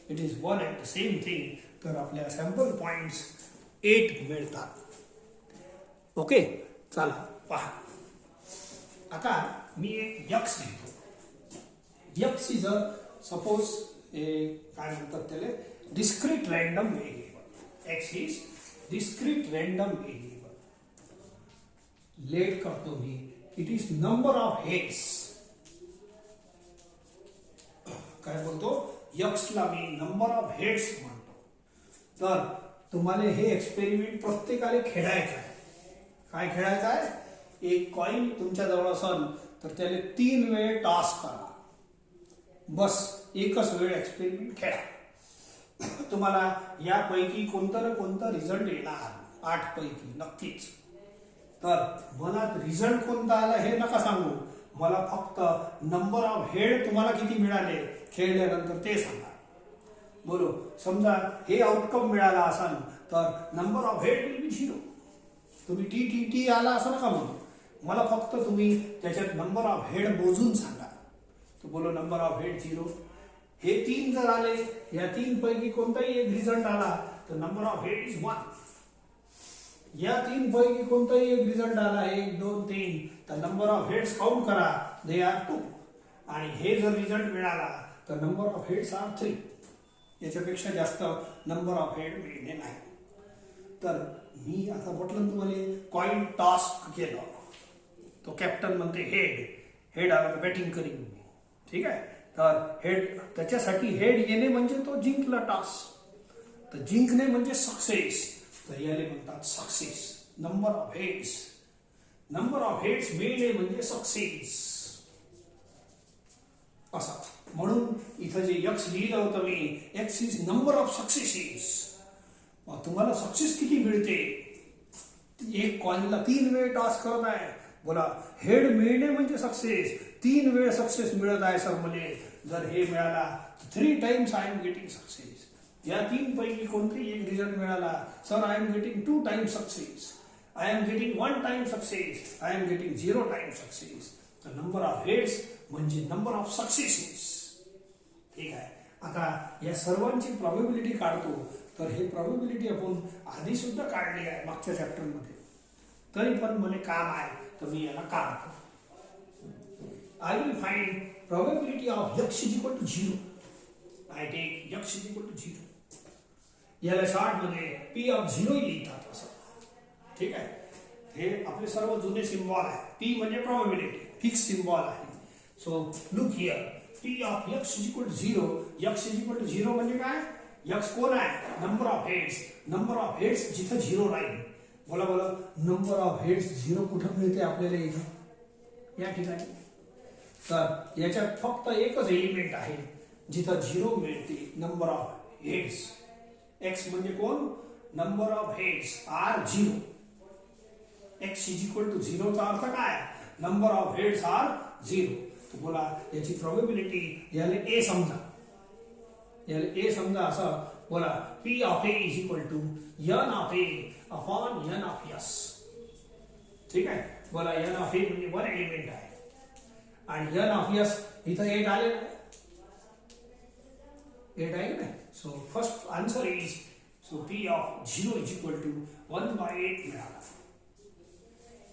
It is one and the same thing. तर आपल्या sample points 8 मिळतात. ओके, चला पहा. आता मी एक यक्स घेतो. यक्स इज अ सपोज काय म्हणतात त्याला, discrete random variable. X is discrete random variable. Late करतो मी. It is number of heads. काय बोलतो, यक्सला मी नंबर ऑफ हेड्स म्हणतो. तर तुम्हाला हे एक्सपेरिमेंट प्रत्येकाला खेळायचं आहे. काय खेळायचं आहे, एक कॉइन तुमच्या जवळ असेल तर त्याला 3 वेळ टॉस करा. बस एकच वेळ एक्सपेरिमेंट खेळा. तुम्हाला यापैकी कोणतं ना कोणतं रिझल्ट येणार. 8 पैकी नक्कीच. तर मला रिझल्ट कोणता आला हे नका सांगू. मला फक्त नंबर ऑफ हेड तुम्हाला किती मिळाले खेळल्यानंतर ते सांगा. बोलो, समजा हे आउटकम मिळाला असाल तर नंबर ऑफ हेड विल बी 0. तुम्ही टी टी टी आला असं नका म्हणू. मला फक्त तुम्ही त्याच्यात नंबर ऑफ हेड मोजून सांगा. तो बोलो नंबर ऑफ हेड 0. हे 3 जर आले, या 3 पैकी कोणताही एक रिझल्ट आला तर नंबर ऑफ हेड इज 1. या 3 पैकी कोणताही एक रिझल्ट आला 1 2 3 तर नंबर ऑफ हेड्स काउंट करा, दे आर 2. आणि हे जर रिझल्ट मिळाला तर नंबर ऑफ हेड्स आर 3. याच्यापेक्षा जास्त नंबर ऑफ हेड मिळणे नाही. तर मी आता म्हटलं तुम्हाला कॉइन टॉस केलं. तो कॅप्टन म्हणते हेड. हेड आला तर बॅटिंग करीन मी. ठीक आहे. तर हेड, त्याच्यासाठी हेड येणे म्हणजे तो जिंकला टॉस. तर जिंकणे म्हणजे सक्सेस. तर याले म्हणतात success. Number of heads. Number of heads मिळणे म्हणजे सक्सेस. असा म्हणून इथं जे यक्स लिहिलं होतं मी, x is number of successes. तुम्हाला सक्सेस किती मिळते. एक कॉइनला 3 वेळ टॉस करत आहे. बोला, हेड मिळणे म्हणजे सक्सेस. 3 वेळ सक्सेस मिळत आहे सर मला. जर हे मिळाला 3 times I am getting success. या 3 पैकी कोणतेही एक रिझल्ट मिळाला, sir I am getting 2 times success. I am getting 1 time success. I am getting 0 time success. तर नंबर ऑफ हेड्स म्हणजे नंबर ऑफ सक्सेसेस. ठीक आहे. आता या सर्वांची प्रॉबिलिटी काढतो. तर हे प्रॉबिलिटी आपण आधी सुद्धा काढली आहे मागच्या चॅप्टर मध्ये. तरी पण मला काम आहे तर मी याला काढतो. I will find probability of x is equal to 0. I take x is equal to 0. याला शॉर्ट मध्ये p ऑफ 0 लिहितात असं. ठीक आहे. हे आपले सर्व जुने सिम्बॉल आहे. p म्हणजे प्रोबॅबिलिटी, फिक्स सिम्बॉल आहे. So look here, p of x is equal to 0. x is equal to 0 म्हणजे काय, x कोण आहे, number of heads. Number of heads जिथं 0 राहील. बोला बोला, नंबर ऑफ हेड्स 0 कुठं मिळते आपल्याला इथं, या ठिकाणी. तर याच्यात फक्त एकच एलिमेंट आहे जिथं 0 मिळते, नंबर ऑफ हेड्स. x म्हणजे कोण, number of heads are 0. x is equal to 0 चा अर्थ काय, नंबर ऑफ हेड्स आर 0. तर बोला याची प्रोबॅबिलिटी, याला a समजा, याला a समजा असं. बोला P of a is equal to n of a upon n of s. ठीक आहे. बोला n ऑफ ए म्हणजे वन एलिमेंट आहे आणि n ऑफ s इथं 8 आले ना, 8 आहे ना. So first answer is so P of 0 is equal to 1/8 मिळाला.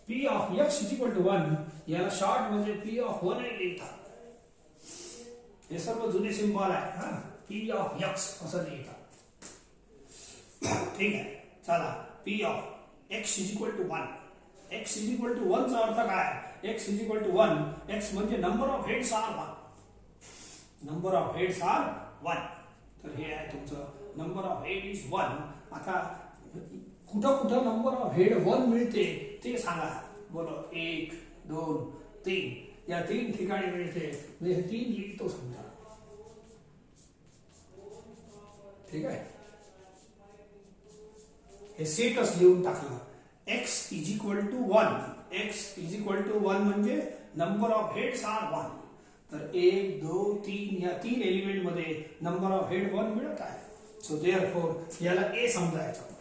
P of x is equal to 1 याला शॉर्ट मध्ये P ऑफ 1 लिहितात. हे सर्व जुने सिंबल आहे हा. P ऑफ x असं लिहितात. ठीक आहे. चला P of x is equal to 1. x is equal to 1 चा अर्थ काय? x is equal to 1. x म्हणजे number of heads are 1. Number of heads are 1. तर हे आहे तुमचं नंबर ऑफ हेड इज 1. आता कुठं कुठं नंबर ऑफ हेड 1 मिळते ते सांगा. बोलो 1 2 3 या 3 ठिकाणी मिळते. म्हणजे 3 लिहितो समजा. ठीक आहे. हे सेटच लिहून टाकलं. x is equal to 1. x is equal to 1 म्हणजे नंबर ऑफ हेड्स आर 1. तर 1 2 3 या 3 एलिमेंट मध्ये नंबर ऑफ हेड 1 मिळत आहे. सो देअरफॉर याला a समजायचं.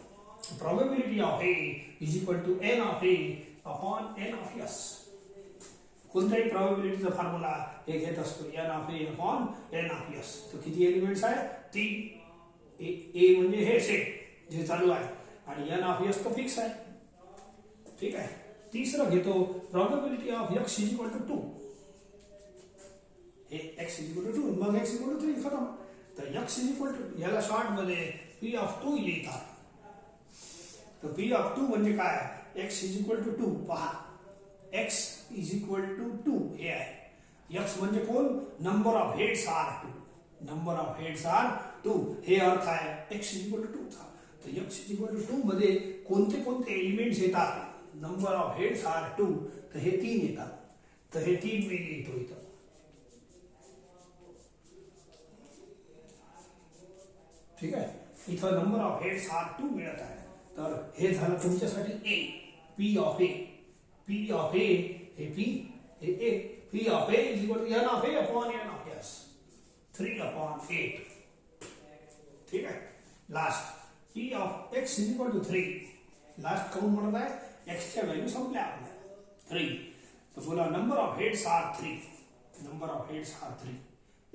Probability of a is equal to n of a upon n of s. कोणत्याही प्रोबॅबिलिटीचा फॉर्म्युला हे घेत असतो n of a upon n of s. तर किती एलिमेंट्स आहे? 3. a म्हणजे हे सेट जे चालू आहे आणि n ऑफ s तो फिक्स आहे. ठीक आहे. तिसरं घेतो probability of x is equal to 2. हे x इज इक्वल टू 2 मग x इक्वल टू 3 खतम. तर x इज इक्वल टू याला शॉर्ट मध्ये p ऑफ 2 लिहितात. तर p ऑफ 2 म्हणजे काय? x is equal to 2. पहा x इज इक्वल टू 2 हे आहे. x म्हणजे कोण? Number of heads are 2. Number of heads are 2 हे अर्थ आहे x इज इक्वल टू 2 चा. तर x इज इक्वल टू 2 मध्ये कोणते कोणते एलिमेंट्स येतात? Number of heads are 2. तर हे 3 येतात. तर हे 3 मी लिहितो इथं. ठीक आहे. इथं नंबर ऑफ हेड्स आर 2 मिळत आहे. तर हे झालं तुमच्यासाठी a. P of a. P of a हे P हे a. P of a is equal to n of a upon n of s. 3 upon 8. ठीक आहे. Last P of x is equal to 3. Last count म्हणत आहे x च्या value संपल्या आपल्या 3. तर बोला number of heads are 3. Number of heads are 3.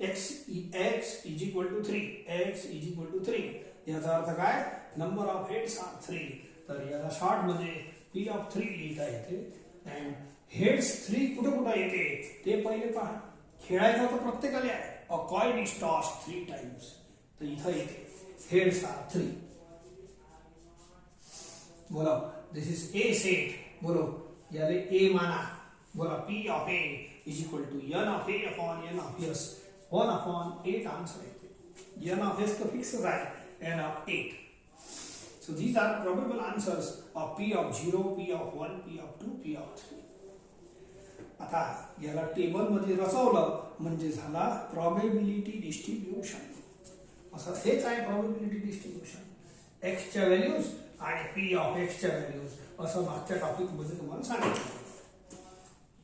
x is equal to 3. x is equal to 3 याचा अर्थ काय? Number of heads are 3. तर याला शॉर्ट मध्ये P ऑफ 3 लिहिता येते. अँड हेड्स 3 कुठे कुठे येते ते पहिले पहा. खेळायचा तर प्रत्येकाला आहे. अ कॉइन इज टॉस्ड 3 टाइम्स. तर इथं येते हेड्स आर 3. बोलो दिस इज ए सेट. बोलो याले ए माना. बोला P of a is equal to n of a upon n of s. 1 upon 8 answer येते. n ऑफ s तो फिक्स आहे. n of 8. So these are probable answers of P of 0, P of 1, P of 2, P of 3. आता याला table मध्ये रचवलं म्हणजे झाला probability distribution. असं हेच आहे प्रोबॅबिलिटी डिस्ट्रीब्युशन. x च्या व्हॅल्यूज आणि P ऑफ x च्या व्हॅल्यूज असं मागच्या टॉपिक मध्ये तुम्हाला सांगितलं.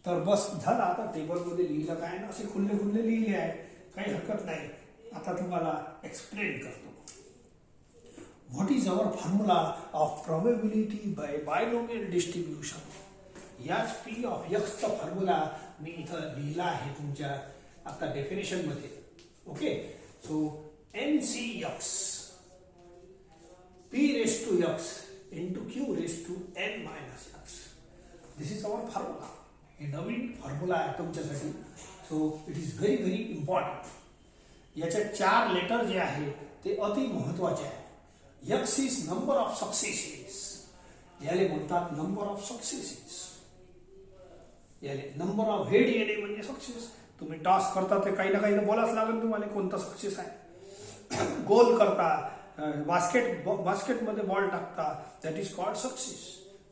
तर बस झालं. आता टेबल मध्ये लिहिलं काय ना असे खुल्ले खुल्ले लिहिले आहे. काही हरकत नाही. आता तुम्हाला एक्सप्लेन करतो. What is our formula of probability by binomial distribution? याच P of x चा फॉर्म्युला मी इथं लिहिला आहे तुमच्या आता डेफिनेशन मध्ये. Okay. So NCX P raised to x into Q raised to n minus x. This is our formula. हे नवीन formula आहे तुमच्यासाठी. So it is very very important. याचे 4 लेटर जे आहे ते अति महत्वाचे आहे. X is number of successes. याले बोलतात नंबर ऑफ सक्सेसेस. याले नंबर ऑफ हेड येणे म्हणजे सक्सेस. तुम्ही टॉस करता ते काही ना काही बोलाच लागेल तुम्हाला कोणता सक्सेस आहे. गोल करता, बास्केट मध्ये बॉल टाकता, दॅट इज कॉल्ड सक्सेस.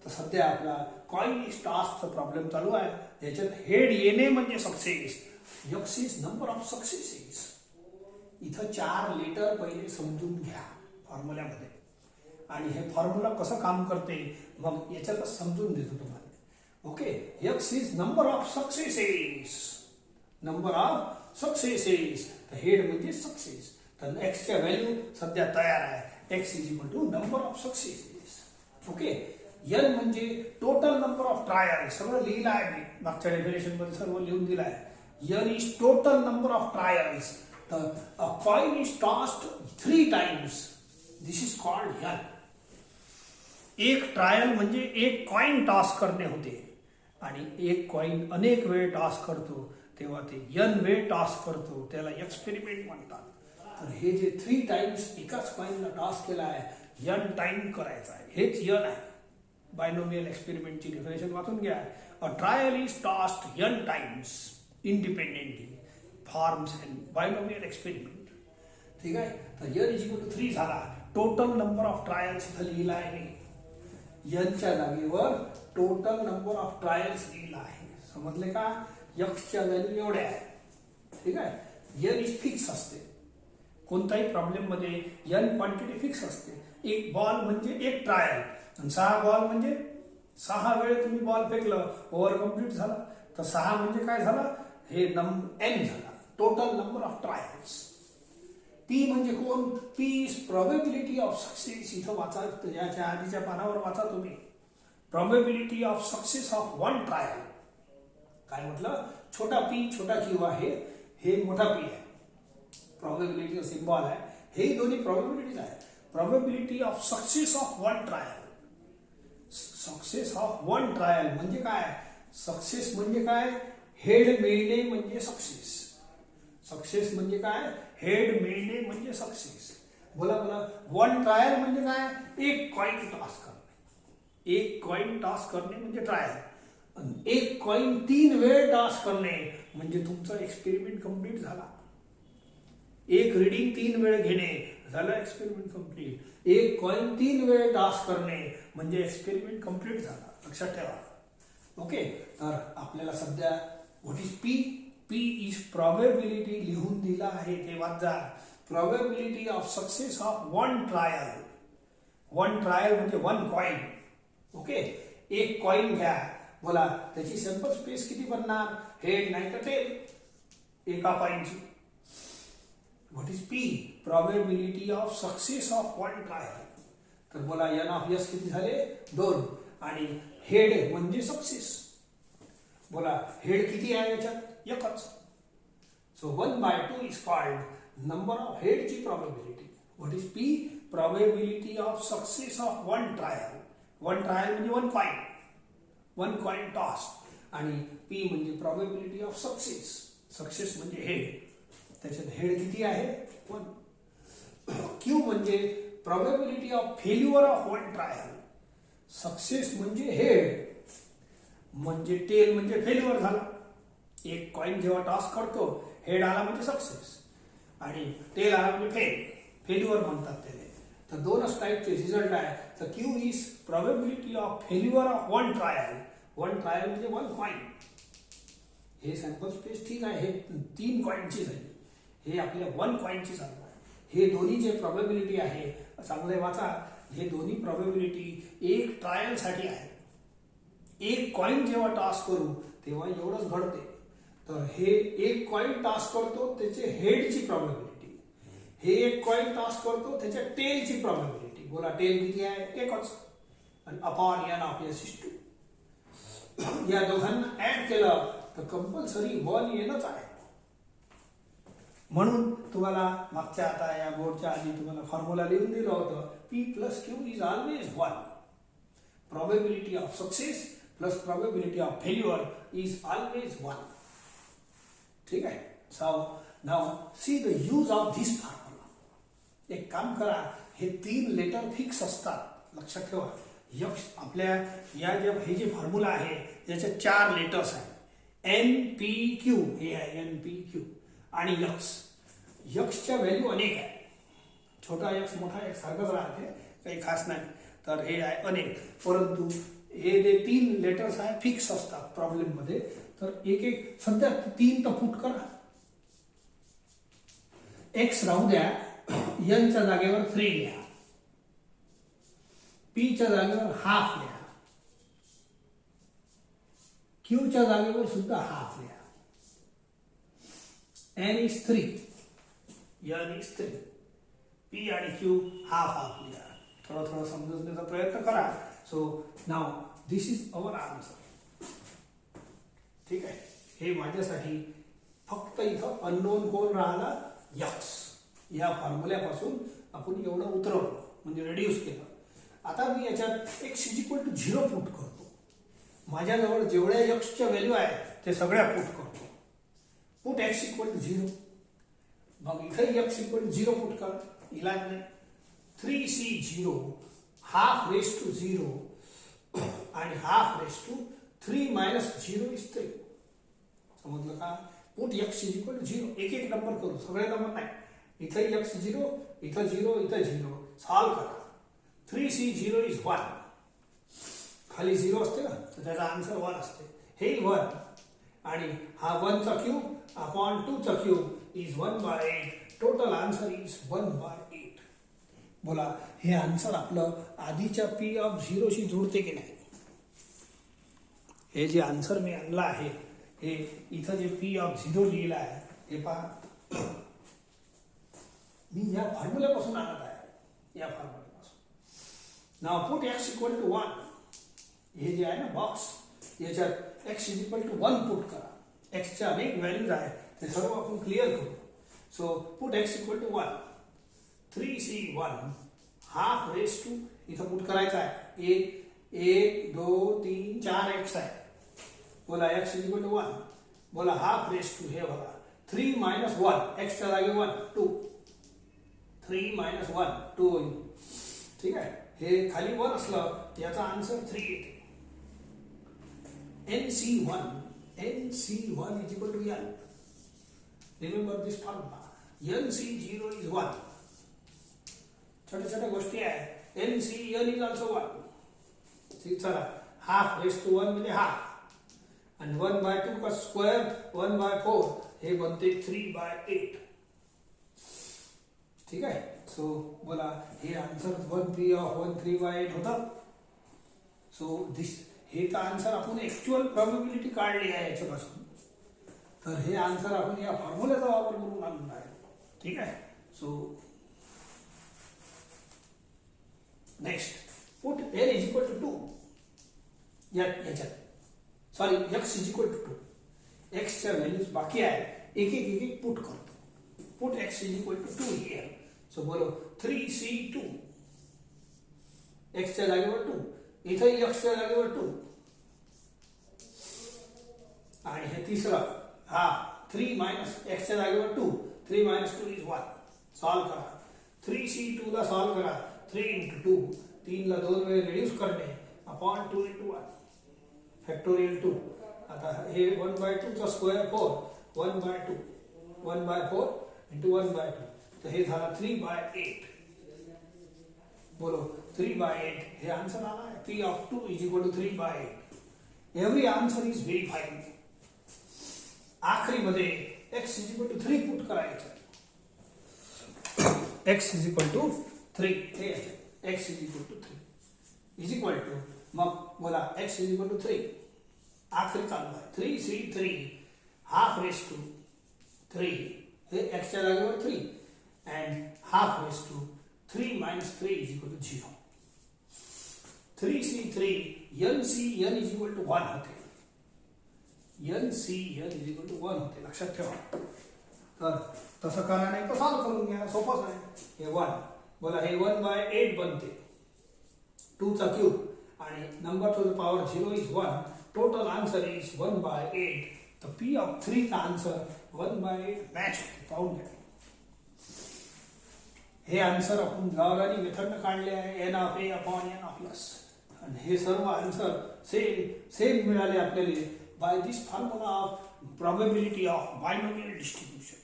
तर सध्या आपला कॉइन इज टॉसचा प्रॉब्लेम चालू आहे. याच्यात हेड येणे म्हणजे success. X is number of successes. इथं 4 लेटर पहिले समजून घ्या फॉर्म्युल्यामध्ये. आणि हे फॉर्म्युला कसं काम करते मग याच्यातच समजून देतो तुम्हाला. Okay. X is number of successes. Number of successes. तर हेड म्हणजे सक्सेस. तर एक्सच्या व्हॅल्यू सध्या तयार आहे. X is equal to number of successes. Okay. N म्हणजे टोटल नंबर ऑफ ट्रायल. सगळं लिहिलं आहे मी मागच्या डेफिनेशन मध्ये, सर्व लिहून दिलं आहे. N is total number of trials. तर a coin is tossed 3 times. This is called n. एक ट्रायल म्हणजे एक कॉइन टॉस करणे होते, आणि एक कॉइन अनेक वेळ टॉस करतो तेव्हा ते एन वेळ टॉस करतो, त्याला एक्सपेरिमेंट म्हणतात. तर हे जे 3 times एकाच कॉइनला टॉस केला आहे, एन टाइम करायचा आहे, हेच एन आहे. बायनोमियल एक्सपेरिमेंटची डेफिनेशन वाचून घ्या. A trial is tossed n times independently forms an binomial experiment. ठीक आहे. तर एन इज इक्वल टू 3 झाला. टोटल नंबर ऑफ ट्रायल्स इथं लिहिला आहे मी. एनच्या जागेवर टोटल नंबर ऑफ ट्रायल्स लिहिला आहे. समजले का? एक्सच्या व्हॅल्यू एवढ्या आहे. ठीक आहे. एन इज फिक्स असते. कोणताही प्रॉब्लेम मध्ये एन क्वांटिटी फिक्स असते. एक बॉल म्हणजे एक ट्रायल, आणि 6 बॉल म्हणजे 6 वेळ तुम्ही बॉल फेकलं, ओव्हर कम्प्लीट झाला. तर 6 म्हणजे काय झालं? हे एन झाला, total number of trials. P म्हणजे कोण? P is probability of success. इथं वाचा, याच्या आधीच्या पानावर वाचा तुम्ही. Probability of success of 1 trial. काय म्हटलं? छोटा पी छोटा क्यू आहे, हे मोठा पी आहे. प्रोबॅबिलिटी सिम्बॉल आहे. हे दोन्ही प्रोबॅबिलिटीज आहे. Probability of success of 1 trial. Success of 1 trial म्हणजे काय? सक्सेस म्हणजे काय? हेड मिळणे म्हणजे सक्सेस. सक्सेस म्हणजे काय? हेड मिळणे म्हणजे सक्सेस. बोला बोला. 1 ट्रायल म्हणजे काय? एक कॉइन टॉस करणे. एक कॉइन टॉस करणे म्हणजे ट्रायल. एक कॉइन 3 वेळ टॉस करणे म्हणजे तुमचा एक्सपेरिमेंट कम्प्लीट झाला. एक रीडिंग 3 वेळ घेणे झालं एक्सपेरिमेंट कम्प्लीट. एक कॉइन 3 वेळ टॉस करणे म्हणजे एक्सपेरिमेंट कम्प्लीट झाला. लक्षात ठेवा. ओके. तर आपल्याला सध्या what is P? P is probability लिहून दिला आहे, ते वाचा. Probability of success of 1 trial. 1 trial म्हणजे 1 कॉइन. ओके. एक कॉइन घ्या. बोला त्याची सॅम्पल स्पेस किती बनणार? हेड नाही तर टेल एका कॉइनची. What is p? Probability of success of 1 trial. तर बोला एन ऑफ एस किती झाले? 2. आणि हेड म्हणजे सक्सेस. बोला हेड किती आहे याच्यात? एकच. So 1/2 is called number of हेडची probability. What is p? Probability of success of 1 trial. 1 trial म्हणजे 1 कॉइन, 1 कॉइन टॉस. आणि पी म्हणजे प्रोबॅबिलिटी ऑफ सक्सेस. सक्सेस म्हणजे हेड. त्याच्यात हेड किती आहे? 1. क्यू म्हणजे probability of failure of 1 trial. Success म्हणजे हेड, म्हणजे टेल म्हणजे फेल्युअर झाला. एक कॉइन जेव्हा टॉस करतो, हेड आला म्हणजे सक्सेस आणि टेल आला म्हणजे फेल्युअर म्हणतात त्याला. तर 2च टाईपचे रिझल्ट आहे. तर Q is probability of failure of 1 trial. 1 trial म्हणजे 1 कॉइन. हे सॅम्पल स्पेस ठीक आहे, हे 3 कॉइनची झाली, हे आपल्या 1 कॉइनची झाली. हे दोन्ही जे प्रोबॅबिलिटी आहे, चांगले वाचा, हे दोन्ही प्रोबॅबिलिटी एक ट्रायल साठी आहे. एक कॉइन जेव्हा टॉस करू तेव्हा एवढंच घडते. तर हे एक कॉइन टॉस करतो त्याचे हेडची प्रोबॅबिलिटी, हे एक कॉइन टॉस करतो त्याच्या टेलची प्रोबॅबिलिटी. बोला टेल किती आहे? एकच. आणि upon n of s is 2. या दोघांना ऍड केलं तर कंपल्सरी 1 येणंच आहे. म्हणून तुम्हाला मागच्या आता या बोर्डच्या आधी तुम्हाला फॉर्म्युला लिहून दिलं होतं. P plus q is always 1. Probability of success plus probability of failure is always 1. ठीक आहे. So now see the use of this formula. एक काम करा, हे 3 लेटर फिक्स असतात, लक्षात ठेवा. यक्स आपल्या या जे हे जे फॉर्म्युला आहे याचे 4 लेटर्स आहेत. एन पी क्यू हे आहे, एन पी क्यू. आणि यक्स, यक्सच्या व्हॅल्यू अनेक आहे. छोटा यक्स मोठा यक्स सारखंच राहते, काही खास नाही. तर हे आहे अनेक, परंतु हे जे 3 लेटर्स आहे फिक्स असतात प्रॉब्लेम मध्ये. तर एक एक सध्या 3 तर पुट करा. एक्स राहू द्या, एनच्या जागेवर 3 लिहा, पीच्या जागेवर हाफ लिहा, क्यूच्या जागेवर सुद्धा हाफ लिहा. n is 3. n is 3. P आणि क्यू हाफ हाफ लिहा. थोडं थोडं समजण्याचा प्रयत्न करा. So now this is our answer. ठीक आहे. हे माझ्यासाठी फक्त इथं अननोन कोण राहिला, यक्स. या फॉर्म्युल्यापासून आपण एवढं उतरवलं म्हणजे रिड्यूस केलं. आता मी याच्यात x is equal to 0 put करतो. माझ्याजवळ जेवढ्या यक्सच्या व्हॅल्यू आहे ते सगळ्या पुट करतो. Put x equal to 0. मग इथे एक्स इक्वल टू 0 पुट कर. इलाज नाही. 3c0 हाफ रेस टू 0 आणि half raise to 3 minus 0 is 3. समजलं का? Put x is equal to 0. एक एक नंबर करू, सगळे नंबर नाही. इथे एक्स 0, इथं 0, इथं 0. सॉल्व करा. 3c0 is 1. खाली 0 असते ना, तर त्याचा आन्सर 1 असते. हे 1 आणि हा 1 चा क्यूब अपॉन 2 चा cube is 1/8. Total answer is 1/8. बोला, हे आन्सर आपलं आधीच्या पी ऑफ 0 शी जुळते की नाही? हे जे आन्सर मी आणलं आहे, हे इथं जे पी ऑफ 0 लिहिलं आहे, हे पहा. मी या फॉर्म्युल्यापासून आणत आहे. या फॉर्म्युल्यापासून. नाव पुट एक्स इक्वल टू 1. हे जे आहे ना बॉक्स, याच्यात x is equal to 1 put करा. एक्सच्या अनेक व्हॅल्यूज आहेत, ते सर्व आपण क्लिअर करू. So put x equal to 1. 3c1 half raise to, इथं पुट करायचं आहे. 1 2 3 4 एक्स आहे. बोला एक्स इज इक्वल टू 1. बोला हाफ रेस टू, हे बघा 3 मायनस 1. एक्सच्या जागी 1 2. 3 मायनस 1 2 होईल. ठीक आहे. हे खाली 1 असलं याचा आन्सर 3 येते. NC1 is equal to N. Remember this formula. NC0 is 1. छोट्या छोट्या गोष्टी आहेत. NCN is also 1. ठीक, चला. हाफ रेस टू 1 म्हणजे हाफ आणि 1/2 का स्क्वेअर 1/4 हे बनते 3/8. ठीक आहे. सो बोला, हे आन्सर 1/3 ऑफ 1 3/8 होतं. सो दिस हे तर आन्सर आपण ऍक्च्युअल प्रोबॅबिलिटी काढली आहे याच्यापासून. तर हे आन्सर आपण या फॉर्म्युल्याचा वापर करून आणलं आहे. ठीक आहे. So next, put n is equal to 2. याच्यात sorry, x is equal to 2. x च्या व्हॅल्यूज बाकी आहे, एक एक पुट करतो. Put x is equal to 2 here. So बोलो 3c2. x च्या जागेवर 2, इथे x च्या जागेवर 2 आणि हे तिसरं हा 3 मायनस x च्या जागेवर 2. 3 मायनस 2 इज 1. सॉल्व करा. 3c2 ला सॉल्व करा. 3 into 2, 3 ला 2 वेळे रिड्यूस करणे अपॉन 2 into 1 फॅक्टोरियल 2. आता हे 1/2 चा स्क्वेअर 4. 1/2 1/4 into 1/2, तर हे झाला 3/8. बोलो 3/8. हे आन्सर आला आहे. P of 2 is equal to 3/8. Every answer is verified. आखरी मध्ये x is equal to 3 put करायचं. x is equal to 3. हे x is equal to 3 is equal to, मग बोला x is equal to 3. आखरी चालू आहे. 3c3 half raise to 3. हे x च्या जागेवर 3 and half raised to 3 minus 3 is equal to 0. 3c3 NCN is equal to 1 होते. NCN is equal to 1 होते. लक्षात ठेवा. तर तसं करा, नाही तर सॉल्व करून घ्या. सोपंच आहे. हे 1. बोला हे 1/8 बनते. 2 चा क्यूब आणि number two the power 0 is 1. Total answer is 1/8. तर P of 3 चा आन्सर 1/8 मॅच होते. पाहून घ्या. हे आन्सर आपण लॉरेंट मेथडने काढले आहे. n of a upon n of s. आणि हे सर्व आन्सर सेम मिळाले आपल्याला by this formula of probability of binomial distribution.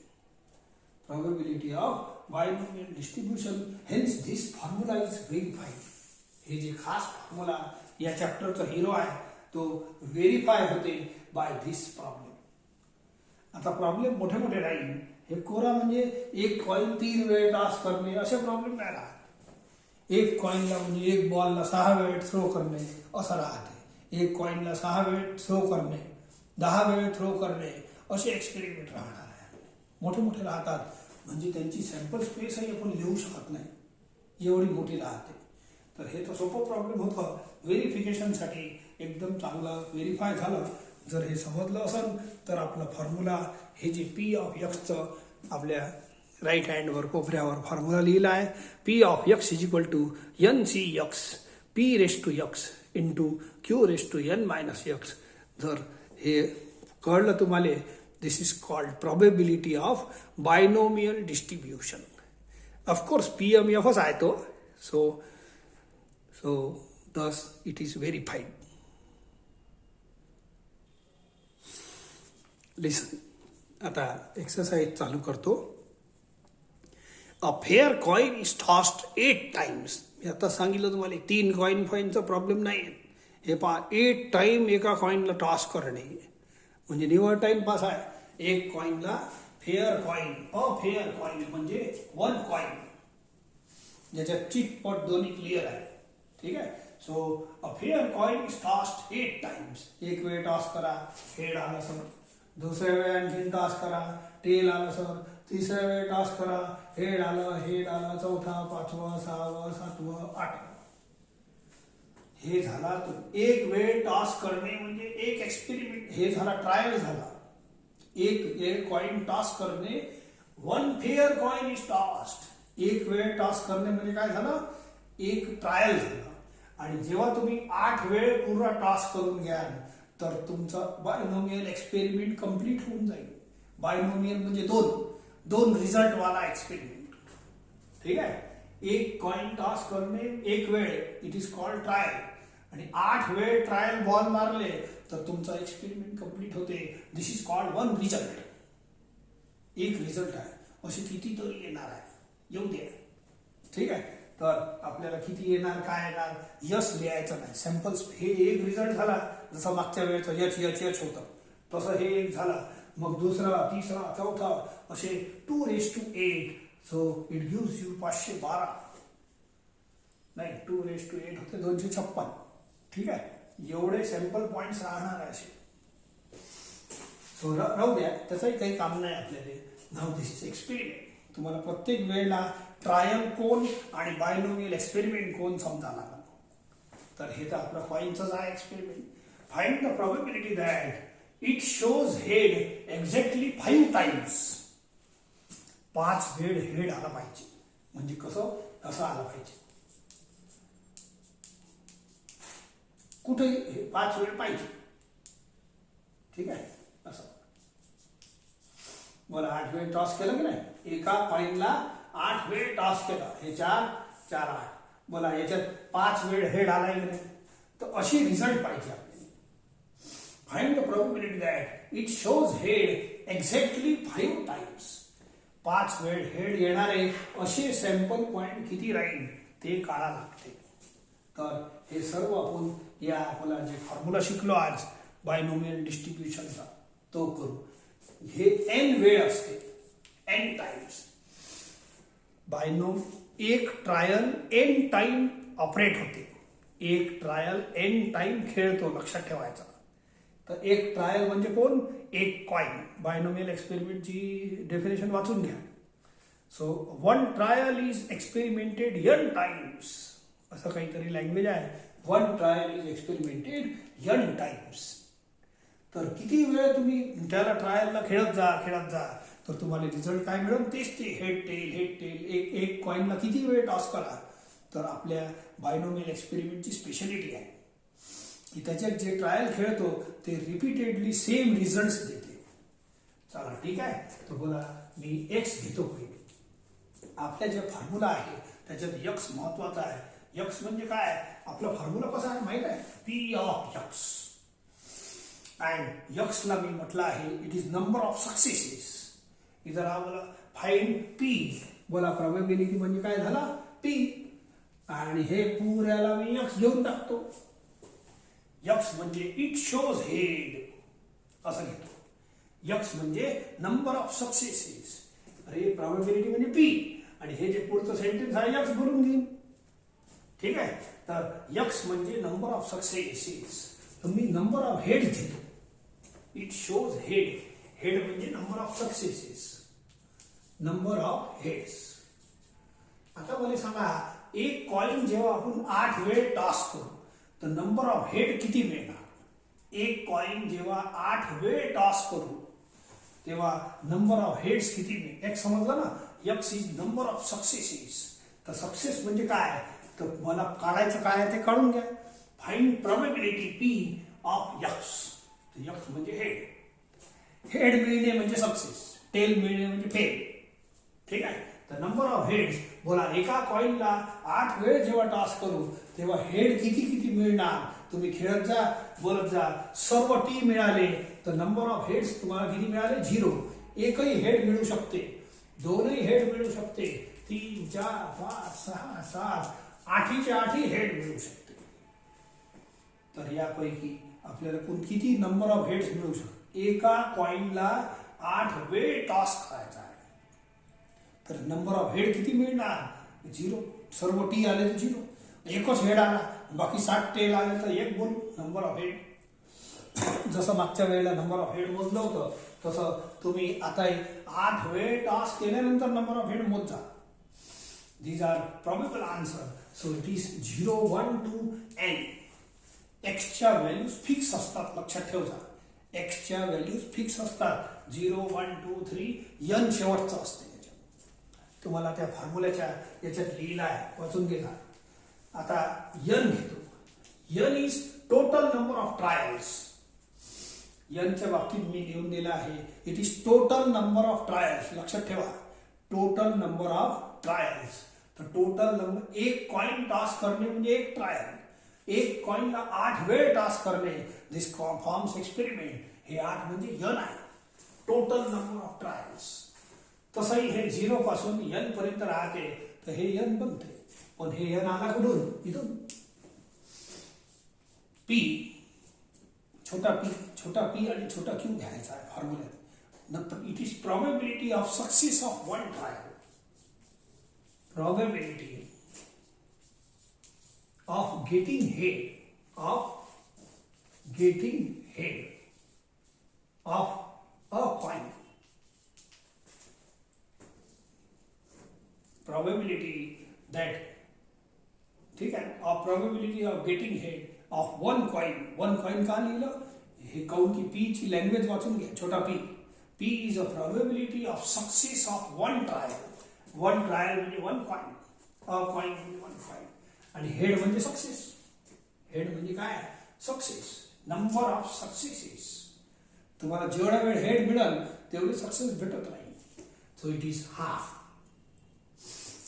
Probability of binomial distribution. Hence this formula is verified. हे जे खास फॉर्म्युला या चॅप्टरचा हिरो आहे तो व्हेरीफाय होते बाय दिस प्रॉब्लेम. आता प्रॉब्लेम मोठे मोठे राहील. हे कोरा म्हणजे एक कॉइन 3 वेळ टॉस करणे असे प्रॉब्लेम नाही राहत. एक कॉइनला म्हणजे एक बॉलला 6 वेळ थ्रो करणे असं राहते. एक कॉइनला 6 वेळ थ्रो करणे, 10 वेळ थ्रो करणे असे एक्सपेरिमेंट राहणार आहे. मोठे मोठे राहतात. म्हणजे त्यांची सॅम्पल स्पेसही आपण लिहू शकत नाही, एवढी मोठी राहते. तर हे तर सोपं प्रॉब्लेम होतं. व्हेरिफिकेशनसाठी एकदम चांगलं व्हेरीफाय झालं. जर हे समजलं असेल तर आपला फॉर्म्युला हे जे पी ऑफ एक्सचं आपल्या राईट हँडवर कोपऱ्यावर फॉर्म्युला लिहिला आहे, p of x is equal to n c x p raise to x into q raise to n minus x. जर हे कळलं तुम्हाला, this is called probability of binomial distribution. Of course PMFच आहे तो. So thus it is verified. Listen, आता exercise चालू करतो. A fair coin is tossed 8 times. मी आता सांगितलं तुम्हाला 3 कॉईनचा प्रॉब्लेम नाही. हे पहा 8 टाइम एका कॉइनला टॉस करणे म्हणजे निवड टाइमपास आहे. एक कॉइनला फेअर कॉइन, अफेअर कॉइन म्हणजे 1 कॉइन ज्याच्यात चिटपट दोन्ही क्लिअर आहे. ठीक आहे. So a fair coin is tossed 8 times. एक वेळ टॉस करा, हेड आला सर. दुसऱ्या वेळ आणखीन टॉस करा, टेल आलं सर. तिसऱ्या वेळ टॉस करा, हेड आलं. चौथा, पाचवं, 6वं, 7वं, 8वं. हे झाला तर एक वेळ टॉस करणे म्हणजे एक एक्सपेरिमेंट. हे झाला ट्रायल झाला. एक वेळ कॉइन टॉस करणे, 1 फेअर कॉइन इज टॉस्ड. एक वेळ टॉस करणे म्हणजे काय झालं, एक ट्रायल झाला. आणि जेव्हा तुम्ही 8 वेळ पूर्ण टॉस करून घ्याल तर तुमचा बायनोमियल एक्सपेरिमेंट कम्प्लीट होऊन जाईल. बायनोमियल म्हणजे दोन रिझल्ट वाला एक्सपेरिमेंट. ठीक आहे. एक कॉइन टॉस करणे एक वेळ, इट इज कॉल्ड ट्रायल. आणि 8 वेळ ट्रायल बॉल मारले तर तुमचा एक्सपेरिमेंट कम्प्लीट होते. दिस इज कॉल्ड 1 रिझल्ट. एक रिझल्ट आहे. असे कितीतरी येणार आहे, येऊ द्या. ठीक आहे. तर आपल्याला किती येणार, काय येणार, यश लिहायचं नाही. सॅम्पल्स हे एक रिझल्ट झाला, जसं मागच्या वेळेचं एच होतं तसं हे एक झाला. मग दुसरा, तिसरा, चौथा असे 2:8. So it gives you 512. नाही, 2:8 होते 256. ठीक आहे. एवढे सॅम्पल पॉइंट्स राहणार आहे असे. सो राहू द्या, त्याचंही काही काम नाही आपल्याला. नाव दिस इज एक्सपेरिमेंट. तुम्हाला प्रत्येक वेळेला ट्रायल कोण आणि बायनोमियल एक्सपेरिमेंट कोण समजायला लागला. तर हे तर आपलं कॉइनचंच आहे experiment. Find the probability that it shows head exactly 5 times. 5 वेळ हेड आला पाहिजे. म्हणजे कसं, असं आलं पाहिजे. कुठे 5 वेळ पाहिजे. ठीक आहे. असं मला 8 वेळ टॉस केलं की नाही, एका कॉइनला 8 वेळ टॉस केला. हे 4, 8. मला याच्यात 5 वेळ हेड आला की नाही, तर अशी रिझल्ट पाहिजे आपल्याला. Find the probability that it shows head exactly 5 times. 5 वेळ हेड येणारे असे सॅम्पल पॉइंट किती राहील ते काढा लागते. तर हे सर्व आपण या आपला जे फॉर्म्युला शिकलो आज बायनोमियल डिस्ट्रीब्युशनचा तो करू. हे n वेळ असते, n times. एक ट्रायल n टाइम ऑपरेट होते. एक ट्रायल n टाइम खेळतो, लक्षात ठेवायचा. तर एक ट्रायल म्हणजे कोण, एक कॉइन. बायनोमियल एक्सपेरिमेंटची डेफिनेशन वाचून घ्या. So 1 trial is experimented n times. असं काहीतरी लँग्वेज आहे. 1 trial is experimented n times. तर किती वेळ तुम्ही त्याला ट्रायलला खेळत जा तर तुम्हाला रिझल्ट काय मिळेल, तेच ते हेड टेल. एक कॉइनला किती वेळ टॉस करा. तर आपल्या बायनोमियल एक्सपेरिमेंटची स्पेशालिटी आहे की त्याच्यात जे ट्रायल खेळतो ते रिपीटेडली सेम रिझल्ट देते. चला ठीक आहे. तर बोला मी एक्स घेतो. आपल्या जे फॉर्म्युला आहे त्याच्यात एक्स महत्वाचा आहे. एक्स म्हणजे काय, आपला फॉर्म्युला कसा आहे माहित आहे, पी ऑफ एक्स. अँड एक्सला मी म्हटलं आहे it is number of successes. इधर हा बोला फाइंड पी. बोला प्रोबेबिलिटी म्हणजे काय झाला, पी. आणि हे पुऱ्याला मी एक्स घेऊन टाकतो. एक्स म्हणजे इट शोज हेड असं घेतो. एक्स म्हणजे नंबर ऑफ सक्सेसेस. अरे प्रोबेबिलिटी म्हणजे पी. आणि हे जे पुढचं सेंटेन्स आहे एक्स भरून घेईन. ठीक आहे. तर एक्स म्हणजे नंबर ऑफ सक्सेसेस. तर मी नंबर ऑफ हेड घेतो. It shows head. हेड म्हणजे number of successes. Number of heads. आता मला सांगा, एक कॉइन जेव्हा आपण 8 वेळ टॉस करू तर नंबर ऑफ हेड किती मिळणार? एक कॉइन जेव्हा 8 वेळ टॉस करू तेव्हा नंबर ऑफ हेड्स किती मिळेल? एक समजलं ना, x is number of successes. तर सक्सेस म्हणजे काय, तर मला काढायचं काय आहे ते काढून घ्या. Find probability P of x. X म्हणजे हेड. हेड मिळणे म्हणजे सक्सेस, टेल मिळणे म्हणजे फेल. ठीक आहे. तर नंबर ऑफ हेड्स, बोला एका कॉइनला 8 वेळ जेव्हा टॉस करू तेव्हा हेड किती किती मिळणार? तुम्ही खेळत जा, बोलत जा. सर्व टी मिळाले तर नंबर ऑफ हेड्स तुम्हाला किती मिळाले? 0. एकही हेड मिळू शकते, दोनही हेड मिळू शकते, 3, 4, 5, 6, 7, 8ची हेड मिळू शकते. तर यापैकी आपल्याला किती नंबर ऑफ हेड्स मिळू शकते? एका कॉइनला 8 वेळ टॉस करायचा आहे तर नंबर ऑफ हेड किती मिळणार? 0. सर्व टी आले तर 0. एकच हेड आला, बाकी 7 टेल आले तर 1 बोलू नंबर ऑफ हेड. जसं मागच्या वेळेला नंबर ऑफ हेड मोजलं होतं तसं तुम्ही आता 8 वेळ टॉस केल्यानंतर नंबर ऑफ हेड मोजा. These are probable answer. So it is 0, 1, 2, n. एक्सच्या व्हॅल्यूज फिक्स असतात, लक्षात ठेवा. एक्सच्या व्हॅल्यूज फिक्स असतात. 0, 1, 2, 3 n शेवटचं असते. तुम्हाला त्या फॉर्म्युल्याच्या याच्यात लिहिलं आहे, वाचून घेता. आता n घेतो. n is total number of trials. च्या बाबतीत मी लिहून दिलं आहे, it is total number of trials. लक्षात ठेवा, टोटल नंबर ऑफ ट्रायल्स. तर टोटल नंबर, एक कॉइन टॉस करणे म्हणजे एक ट्रायल. एक कॉइनला 8 वेळ टॉस करणे, दिस फॉर्म्स एक्सपेरिमेंट. हे 8 म्हणजे n आहे, टोटल नंबर ऑफ ट्रायल्स. तसंही हे 0 पासून n पर्यंत राहते तर हे n बनते. पण हे n आला कुठून? इथून. पी, छोटा पी आणि छोटा क्यू घ्यायचा आहे फॉर्म्युल्यात. It is probability of success of one trial. Probability of getting head of a coin. Probability that, ठीक आहे, of probability of getting head of one coin. One coin का लिहिलं? हे काऊन की पी ची लँग्वेज वाचून घ्या. छोटा p. P is a probability of success of one trial. One trial म्हणजे वन कॉइन, अ कॉइन म्हणजे वन कॉइन. आणि हेड म्हणजे सक्सेस. हेड म्हणजे काय? सक्सेस. Number of successes. तुम्हाला जेवढा वेळ हेड मिळेल तेवढे सक्सेस भेटत नाही. So it is half.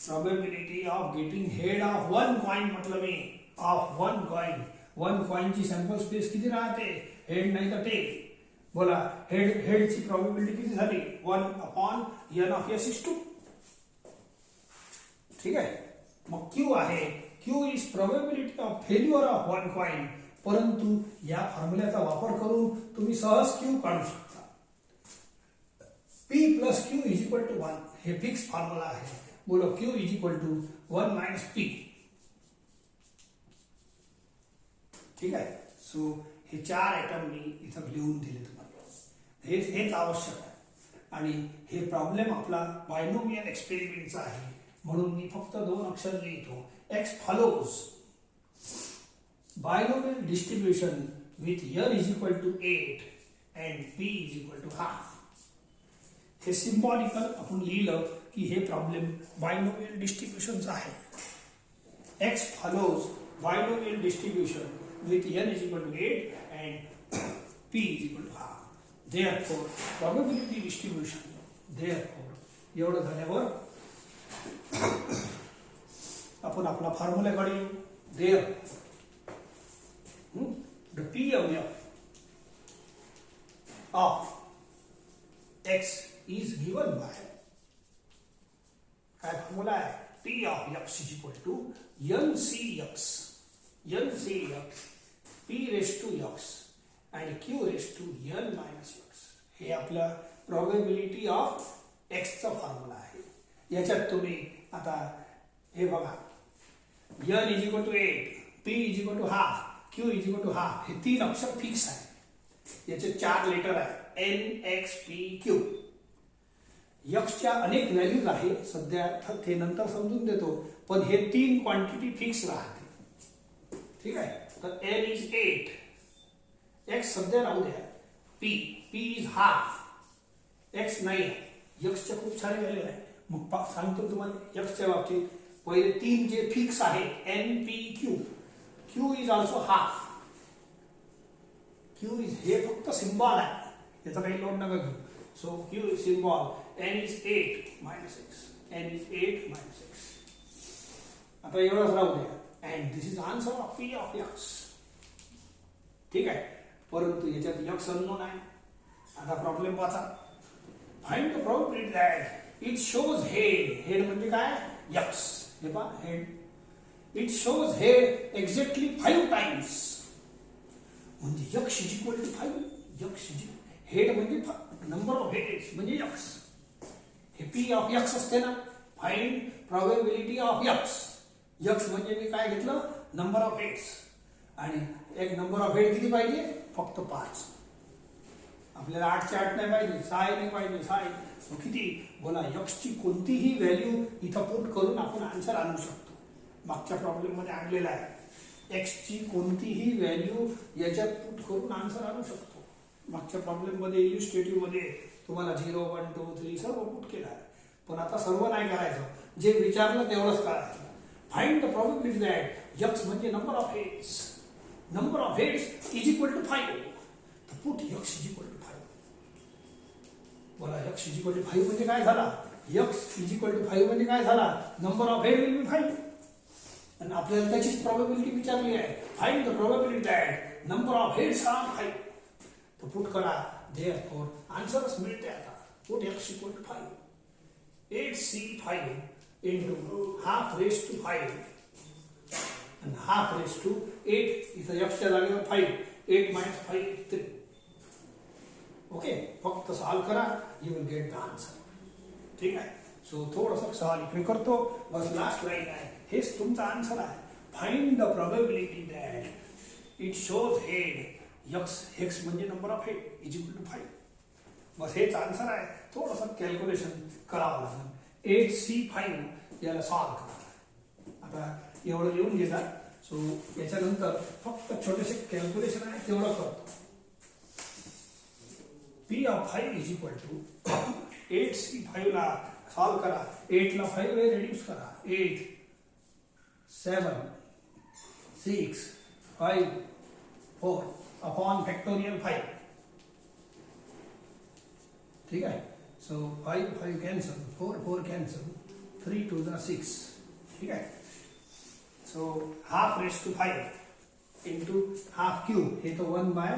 Probability of getting head of one coin म्हटलं मी, ऑफ वन कॉइन. वन कॉइनची सॅम्पल स्पेस किती राहते? हेड नाही तर टेल. बोला, हेडची प्रोबॅबिलिटी किती झाली? 1/n of s is 2. ठीक आहे. मग क्यू आहे, Q is probability of failure of one coin. परंतु या फॉर्म्युल्याचा वापर करून तुम्ही सहज क्यू काढू शकता. P plus q is equal to 1. हे फिक्स फॉर्म्युला आहे. बोलो, q is equal to 1 minus p. ठीक आहे. सो हे 4 आयटम मी इथं लिहून दिले तुम्हाला. हेच आवश्यक आहे. आणि हे प्रॉब्लेम आपला बायनोमियल एक्सपेरिमेंटचा आहे म्हणून मी फक्त 2 अक्षर लिहितो. X follows binomial distribution with n is equal to 8 and p is equal to half. हे सिम्बॉलिकल आपण लिहिलं की हे प्रॉब्लेम बायनोमियल डिस्ट्रीब्युशनचा आहे. x follows binomial distribution with n is equal to 8 and p is equal to half. Therefore, probability distribution. Therefore, एवढं झाल्यावर आपण आपला फॉर्म्युलाकडे येऊ. Therefore, the P of x is given by, काय फॉर्म्युला आहे? P of x is equal to ncx, p raised to x and q raised to n minus x. हे आपला probability of x चा फॉर्म्युला आहे. याच्यात तुम्ही आता हे बघा, n is equal to 8, p is equal to half, Q is equal to half. हे 3 अक्षर फिक्स आहे. याचे 4 लेटर आहे, N, X, P, Q. यक्सच्या अनेक व्हॅल्यूज आहे, सध्या ते नंतर समजून देतो, पण हे 3 क्वांटिटी फिक्स राहते. ठीक आहे. तर n इज 8, x सध्या राहू द्या, p इज हाफ, x नाही, यक्सच्या खूप सारे व्हॅल्यू आहे. मग सांगतो तुम्हाला यक्सच्या बाबतीत पहिले 3 जे फिक्स आहे n p q, q is also half. q is हे फक्त सिम्बॉल आहे, याचा काही लोड नका घेऊ. So q is symbol, n is 8 minus x, n is 8 minus x. आता एवढंच राहू द्या, and this is answer of p of x. ठीक आहे. परंतु याच्यात x अननोन आहे. आता प्रॉब्लेम वाचा. Find the probability that it shows head म्हणजे काय, x. हे पहा, head. It shows head exactly 5 times. म्हणजे x is equal to 5. x is head म्हणजे नंबर ऑफ हेड्स म्हणजे x. हे p ऑफ x असते ना. Find probability of x. x म्हणजे मी काय घेतलं, नंबर ऑफ हेड्स. आणि एक नंबर ऑफ हेड किती पाहिजे, फक्त 5. आपल्याला 8चे 8 नाही पाहिजे, 6 नाही पाहिजे, 6. किती बोला, x ची कोणतीही व्हॅल्यू इथं पुट करून आपण आन्सर आणू शकतो. मागच्या प्रॉब्लेम मध्ये आणलेला आहे, x ची कोणतीही व्हॅल्यू याच्यात पुट करून आन्सर आणू शकतो. मागच्या प्रॉब्लेम मध्ये इलिस्ट्रेटिव्ह मध्ये तुम्हाला 0 1 2 3 सर्व पुट केलं आहे. पण आता सर्व नाही करायचं, जे विचारलं तेवढंच करायचं. Find the probability that x म्हणजे number of heads. Number of heads is equal to 5. तर put x is equal to 5. बोला, x इज इक्वल टू 5 म्हणजे काय झाला, x इज इक्वल टू 5 म्हणजे काय झाला, number of head will be 5. आणि आपल्याला त्याचीच प्रोबॅबिलिटी विचारली आहे. Find the probability that number of heads are 5. तर पुट करा, देअरफॉर आन्सरच मिळते. आता put x equal to 5. 8c5 into half raised to 5 and half raised to 8. इथं x च्या जागेवर 5. 8 minus 5 is 3. ओके, फक्त सॉल्व करा, you will get the answer. ठीक आहे. सो थोडंसं सॉल्व इकडे करतो, बस लास्ट लाईन आहे, हेच तुमचा आन्सर आहे. Find the probability that it shows head x म्हणजे number of head is equal to 5. बस हेच आन्सर आहे. थोडंसं कॅल्क्युलेशन करावं लागेल. 8c5 याला सॉल्व करा. आता एवढं लिहून घेता. सो याच्यानंतर फक्त छोटेसे कॅल्क्युलेशन आहे, तेवढं करतो. p of 5 is equal to 8c5 ला सॉल्व करा. 8 ला 5 वे रिड्यूस करा. 8 7 6 5 4 अपॉन फॅक्टोरियल 5. ठीक आहे. So 5 5 cancel, 4 4 cancel, 3 2 6. ठीक आहे. So half raise to 5 into half cube, हे तो 1 बाय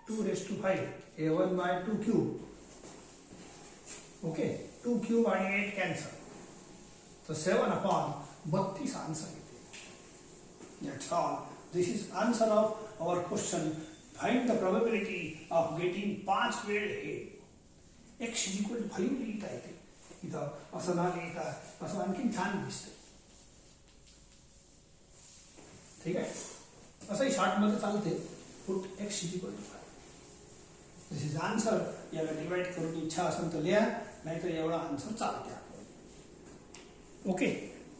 2 रेस टू 5, हे 1 बाय 2 क्यूब. ओके, 2 क्यूब आणि 8 कॅन्सल, तर 7 अपॉन 32 आन्सर येते. That's all. This is answer of our question. Find the probability of getting 5 वेळ head. x is equal to 5 लिहिता येते. इथं असं ना लिहिता, असं आणखी छान दिसतं. ठीक आहे. असंही शॉर्ट मध्ये चालते. Put x is equal to 5. This is answer. याला डिवाइड करून इच्छा असेल तर लिहा, नाही तर एवढा आन्सर चालते. ओके,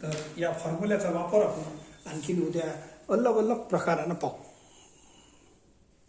तर या फॉर्म्युल्याचा वापर आपण आणखीन उद्या अलग अलग प्रकारानं पाहू.